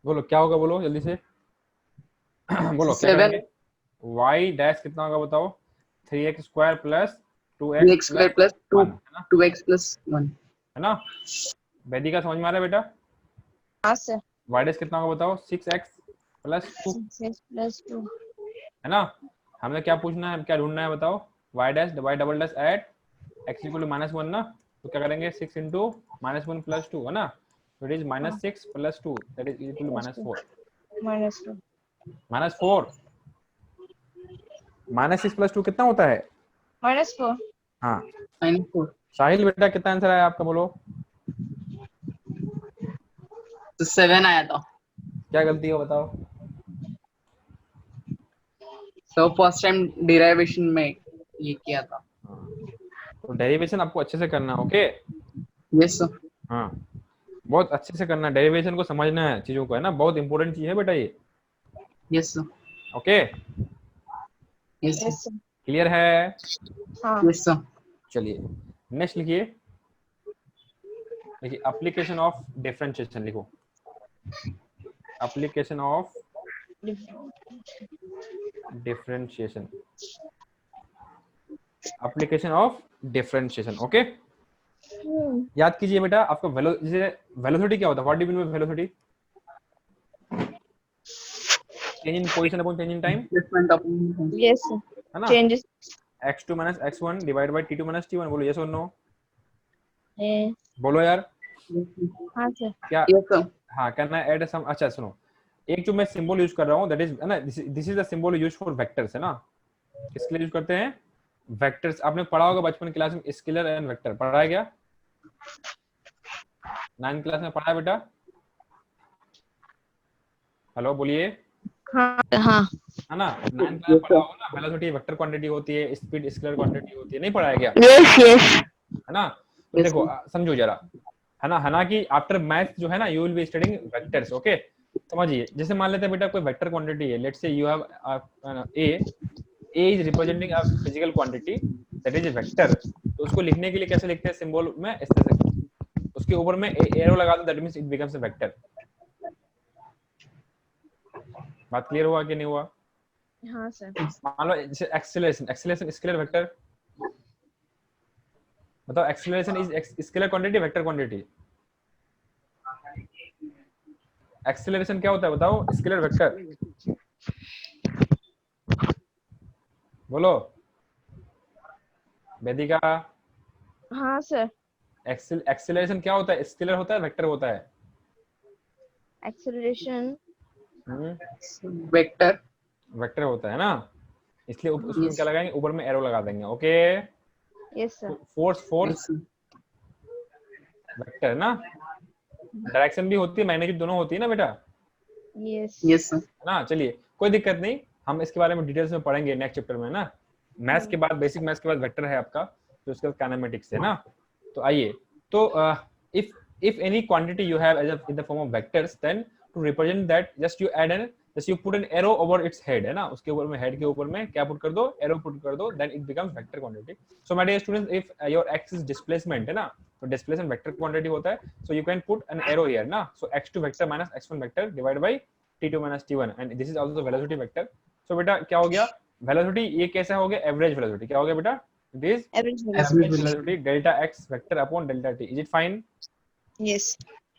बोलो क्या होगा, बोलो जल्दी से। बोलो क्या 7 करेंगे? y डैश कितना होगा बताओ? 3x square plus 2x 3x square plus 2 1 है ना? 2x प्लस 1 है ना? वैदिका समझ में आ रहा है बेटा? हाँ सर। y डैश कितना होगा बताओ? 6x प्लस 2 6x प्लस 2 है ना? हमें क्या पूछना है, क्या ढूंढना है बताओ? y dash y double dash at x equal to -1 ना, तो क्या करेंगे? 6 इंटू -1 प्लस 2 है ना, तो it is -6 plus 2 that is equal to -4 -2 -4 -6 plus 2 कितना होता है? -4 हाँ -4 साहिल बेटा कितना आंसर आया आपका, बोलो। तो 7 आया था। क्या गलती है बताओ? तो फर्स्ट टाइम डेरिवेशन में ये किया था। तो डेरिवेशन आपको अच्छे से करना है, ओके? Yes sir. हाँ बहुत अच्छे से करना है, डेरिवेशन को समझना है चीजों को, है ना? बहुत इंपॉर्टेंट चीज है बेटा ये, yes sir. Okay? Yes yes sir. Sir. Clear है? हाँ यस सर। चलिए नेक्स्ट लिखिए। देखिए एप्लीकेशन ऑफ डिफरेंशिएशन लिखो। Application of differentiation, application of differentiation, okay? याद कीजिए बेटा, आपका वेलोसिटी क्या होता है? What do you mean by velocity? Change in position upon change in time, different of yes sir. है ना? Changes x2 minus x1 divided by t2 minus t1, बोलो yes or no? है। बोलो यार हाँ सर। क्या? Yes sir. हाँ करना है ऐड सम। अच्छा सुनो, एक जो मैं सिंबल यूज कर रहा हूँ दैट इज, है ना, this is the symbol use for vectors, है ना? किसके लिए यूज करते हैं? वेक्टर्स। आपने पढ़ा होगा बचपन क्लास में स्केलर एंड वेक्टर, पढ़ा है क्या? 9th क्लास में पढ़ा है बेटा? हेलो बोलिए, हाँ हाँ है ना? 9th क्लास में पढ़ा होगा ना, वेलोसिटी वेक्टर क्वांटिटी होती है, स्पीड स्केलर क्वांटिटी होती है, नहीं पढ़ा है क्या? यस यस है ना? तो देखो समझो जरा, है ना कि आफ्टर मैथ जो है ना you will B studying vectors, okay? समझिए, जैसे मान लेते हैं बेटा कोई वेक्टर क्वांटिटी है, let's say you have a is representing a physical quantity that is a vector, तो उसको लिखने के लिए कैसे लिखते हैं सिंबल में? इस तरह से उसके ऊपर में एरो लगा दो, that means it becomes a vector, बात क्लियर हुआ कि नहीं हुआ? हाँ सर। मान लो जैसे एक्सेलरेशन, एक्सेलरेशन स्केलर वेक्टर, बताओ acceleration is scalar quantity vector quantity? Acceleration क्या होता है बताओ, स्केलर वेक्टर, बोलो वेदिका। हाँ सर। एक्सेलरेशन क्या होता है, स्केलर होता है वेक्टर होता है? Acceleration vector. वेक्टर होता है ना, इसलिए उसमें Yes. क्या लगाएंगे, ऊपर में एरो लगा देंगे। Okay, yes sir. Force Yes, sir. Vector ना, डायरेक्शन भी होती है, मैग्नीट्यूड दोनों होती है ना बेटा, यस। Yes, sir. है ना। चलिए कोई दिक्कत नहीं, हम इसके बारे में डिटेल्स में पढ़ेंगे नेक्स्ट चैप्टर में ना। मैथ्स के बाद, बेसिक मैथ्स के बाद वेक्टर है आपका, तो उसके बाद काइनेमेटिक्स है ना। तो आइए, तो if any quantity you have as in the form of vectors, then to represent that just you put an arrow over its head, है ना, उसके ऊपर में, हेड के ऊपर में क्या पुट कर दो, एरो पुट कर दो, then it becomes vector quantity. So my dear students, if your x is displacement है ना, तो displacement vector quantity होता है, so you can put an arrow here ना, so x2 vector minus x1 vector divided by t2 minus t1, and this is also the velocity vector. So बेटा क्या हो गया, velocity ये कैसा हो गया, एवरेज वेलोसिटी, क्या हो गया बेटा, it is average average velocity. velocity delta x vector upon delta t. Is it fine? Yes.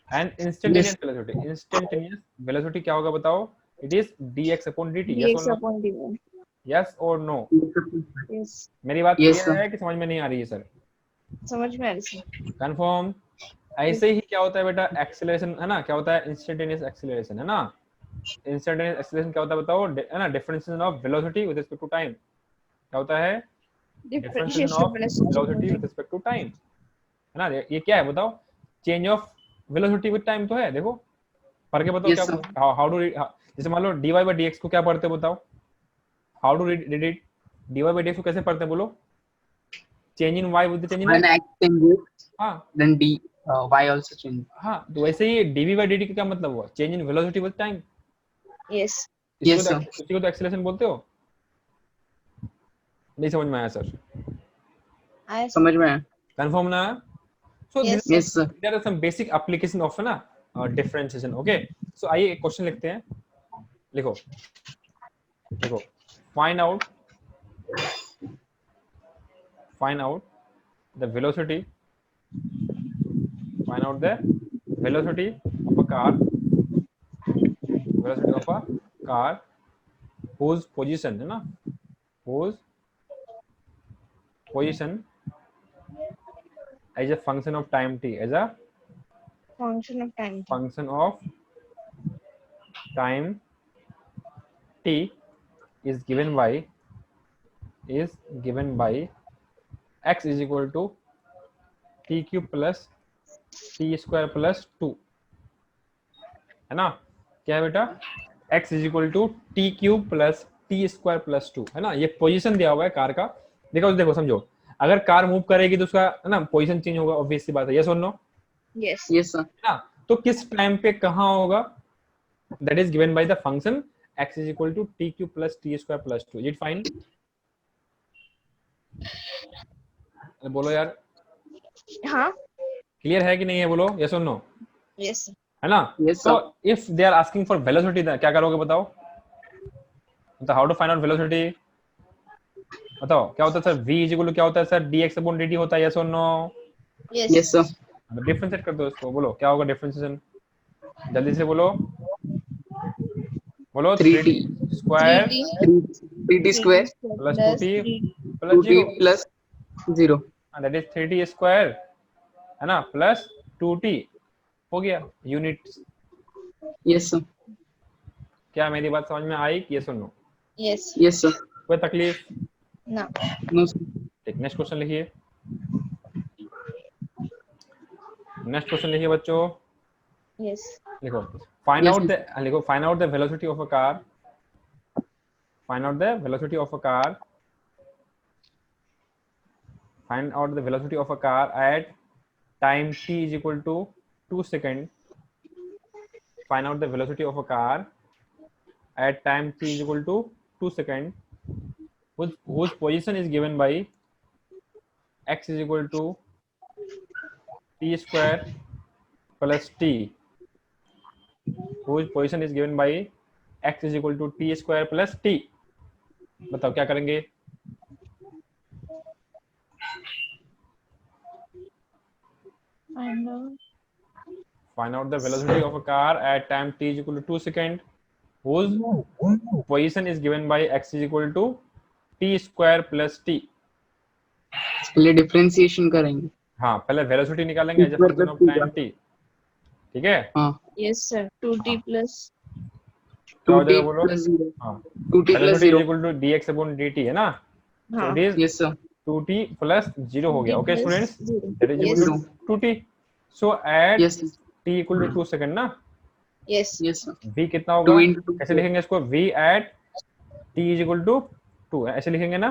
And instantaneous velocity, instantaneous velocity क्या होगा बताओ, it is dx upon dt. Yes or dx no? upon dy। Yes or no? Yes. मेरी बात Yes, clear sir. है कि समझ में नहीं आ रही है सर? समझ में आ रही सर। कंफर्म? ऐसे ही क्या होता है बेटा, एक्सेलरेशन है ना, क्या होता है, इंस्टेंटेनियस एक्सेलरेशन है ना। इंस्टेंटेनियस एक्सेलरेशन क्या होता है बताओ, है ना, differentiation of velocity with respect to time. क्या होता है, differentiation differentiation of velocity with respect to time, है ना। ये क्या है बताओ, change of velocity with time तो है, देखो पढ़ के बताओ Yes, क्या, sir. हाउ टू, जैसे मान लो dy by dx को क्या पढ़ते हैं बताओ, how to read it, dy by dx को कैसे पढ़ते हैं बोलो, change in y with the change in When x। x changes, हाँ then y also changes. हाँ, तो वैसे ही dv by dt का क्या मतलब हुआ, change in velocity with time. Yes. Yes, sir. इसी को तो एक्सेलरेशन बोलते हो। नहीं समझ में आया सर? आया समझ में आया? कंफर्म ना? So Yes, sir. Yes, sir. There are some basic application of ना डिफरेंशिएशन। ओके, सो आइए एक क्वेश्चन लिखते हैं, लिखो देखो, find out the velocity, find out the velocity of a car whose position है ना, whose position as a function of time t, as a function of time। function of time t is given by x is equal to t cube plus t square plus 2, है ना। क्या है बेटा, x is equal to t cube plus t square plus 2, है ना। ये position दिया हुआ है कार का, देखो समझो, अगर कार मूव करेगी तो उसका है ना पोजीशन चेंज होगा, ऑब्वियस सी बात है, यस और नो? यस। Yes, sir. है ना। तो किस टाइम पे कहाँ होगा, that is given by the function x is equal to t cube plus t square plus 2. Is it fine? बोलो यार, हाँ। क्लियर है कि नहीं है, बोलो यस और नो, यस। है ना। Yes, तो sir. If they are asking for velocity, क्या करोगे बताओ, तो how to find out velocity, बताओ क्या होता है सर, v इज इक्वल टू क्या होता है सर, dx अपॉन dt होता है, यस और no? Yes. Yes, sir. Differentiate कर दो इसको, बोलो क्या होगा डिफरेंशिएशन, जल्दी से बोलो, बोलो 3t. 3t square 3t square plus plus 2t 3 plus 0, 2t plus 0. That is 3t square, है ना, प्लस 2t, हो गया यूनिट। Yes, sir. क्या मेरी बात समझ में आई, यस और नो? यस। Yes, sir. कोई तकलीफ? ना। No, sir. ठीक, नेक्स्ट क्वेश्चन लिखिए, नेक्स्ट क्वेश्चन लिखिए बच्चों, यस। लिखो find Yes, out yes. The, लिखो find out the velocity of a car, find out the velocity of a car, find out the velocity of a car at time t is equal to 2 seconds. Find out the velocity of a car at time t is equal to 2 seconds, whose position is given by x is equal to t square plus t, whose position is given by x is equal to t square plus t. बताओ क्या करेंगे? Find out the velocity of a car at time t is equal to 2 second, whose position is given by x is equal to t square plus t. पहले differentiation करेंगे। हाँ, पहले velocity निकालेंगे as a function of time t, ठीक है? हाँ Yes sir. 2t plus क्या हो 2t जाएगा बोलो? plus 0 हाँ, 2t plus velocity is 0 equal to dx upon dt है ना? So हाँ it is yes sir 2t plus 0 हो गया। t Okay plus students, 0. that is Yes equal to 2t. So at yes sir t equal to 2 second ना, yes yes sir v कितना होगा? 2 into 2 कैसे लिखेंगे इसको? v at t is equal to 2 ऐसे लिखेंगे ना,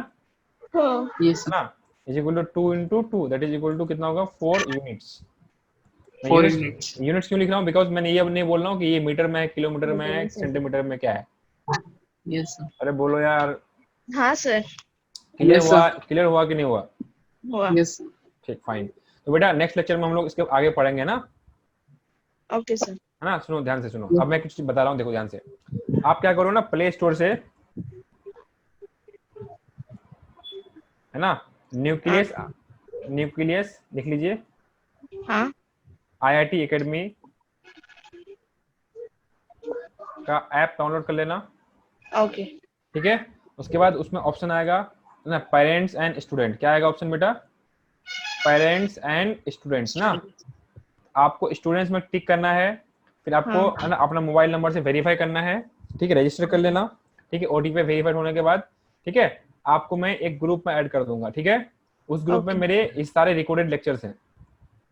हाँ yes है sir ना? is equal to 2 into 2 that is equal to कितना होगा? 4 units। मैं 4 units units units क्यों लिख रहा हूँ? बिकॉज मैंने ये अब नहीं बोल रहा हूँ कि ये मीटर में है, किलोमीटर में है, सेंटीमीटर में क्या है। yes sir अरे बोलो यार, हाँ सर क्लियर Yes, हुआ? sir. क्लियर हुआ कि नहीं हुआ? हुआ yes sir ठीक, फाइन। तो बेटा नेक्स्ट लेक्चर में हम लोग इसके आगे पढ़ेंगे ना, ओके सर है ना? सुनो ध्यान से सुनो, अब मैं कुछ बता रहा हूँ, देखो ध्यान से। आप क्या करो ना, प्ले स्टोर से, है ना, न्यूक्लियस न्यूक्लियस लिख लीजिए, हाँ IIT एकेडमी का ऐप डाउनलोड कर लेना, ओके ठीक है? उसके बाद उसमें ऑप्शन आएगा ना, पेरेंट्स एंड स्टूडेंट। क्या आएगा ऑप्शन बेटा? पेरेंट्स एंड स्टूडेंट्स ना। आपको स्टूडेंट्स में टिक करना है, फिर आपको हाँ। है ना अपना मोबाइल नंबर से वेरीफाई करना है, ठीक है? रजिस्टर कर लेना, ठीक है? OTP वेरीफाइड होने के बाद, ठीक है, आपको मैं एक ग्रुप में ऐड कर दूंगा, ठीक है? उस ग्रुप में Okay. मेरे इस सारे रिकॉर्डेड लेक्चर्स हैं,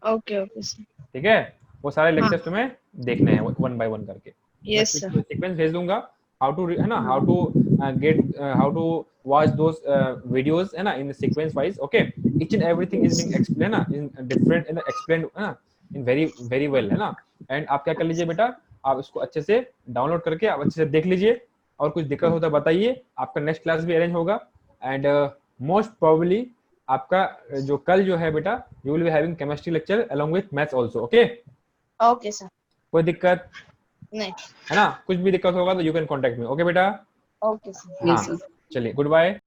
ओके ओके सर ठीक है? वो सारे लेक्चर्स तुम्हें देखने हैं वन बाय वन करके। यस सर सीक्वेंस भेज दूंगा, हाउ टू, है ना, how to get, how to watch those videos, है ना, in sequence wise. Okay, each and everything is being explain ना, इन डिफरेंट, इन एक्सप्लेन, है ना, इन वेरी वेरी वेल, है ना। एंड आप क्या कर लीजिए बेटा, आप इसको अच्छे से डाउनलोड करके आप अच्छे से देख लीजिए, और कुछ दिक्कत होता है बताइए, आपका नेक्स्ट क्लास भी अरेंज होगा। एंड मोस्ट प्रोबेबली आपका जो कल जो है बेटा, you will be having chemistry lecture along with maths also. Okay, okay sir कोई दिक्कत नहीं है ना? कुछ भी दिक्कत होगा तो you can contact me. Okay बेटा, ओके सर हाँ, yes sir चलिए, गुड बाय।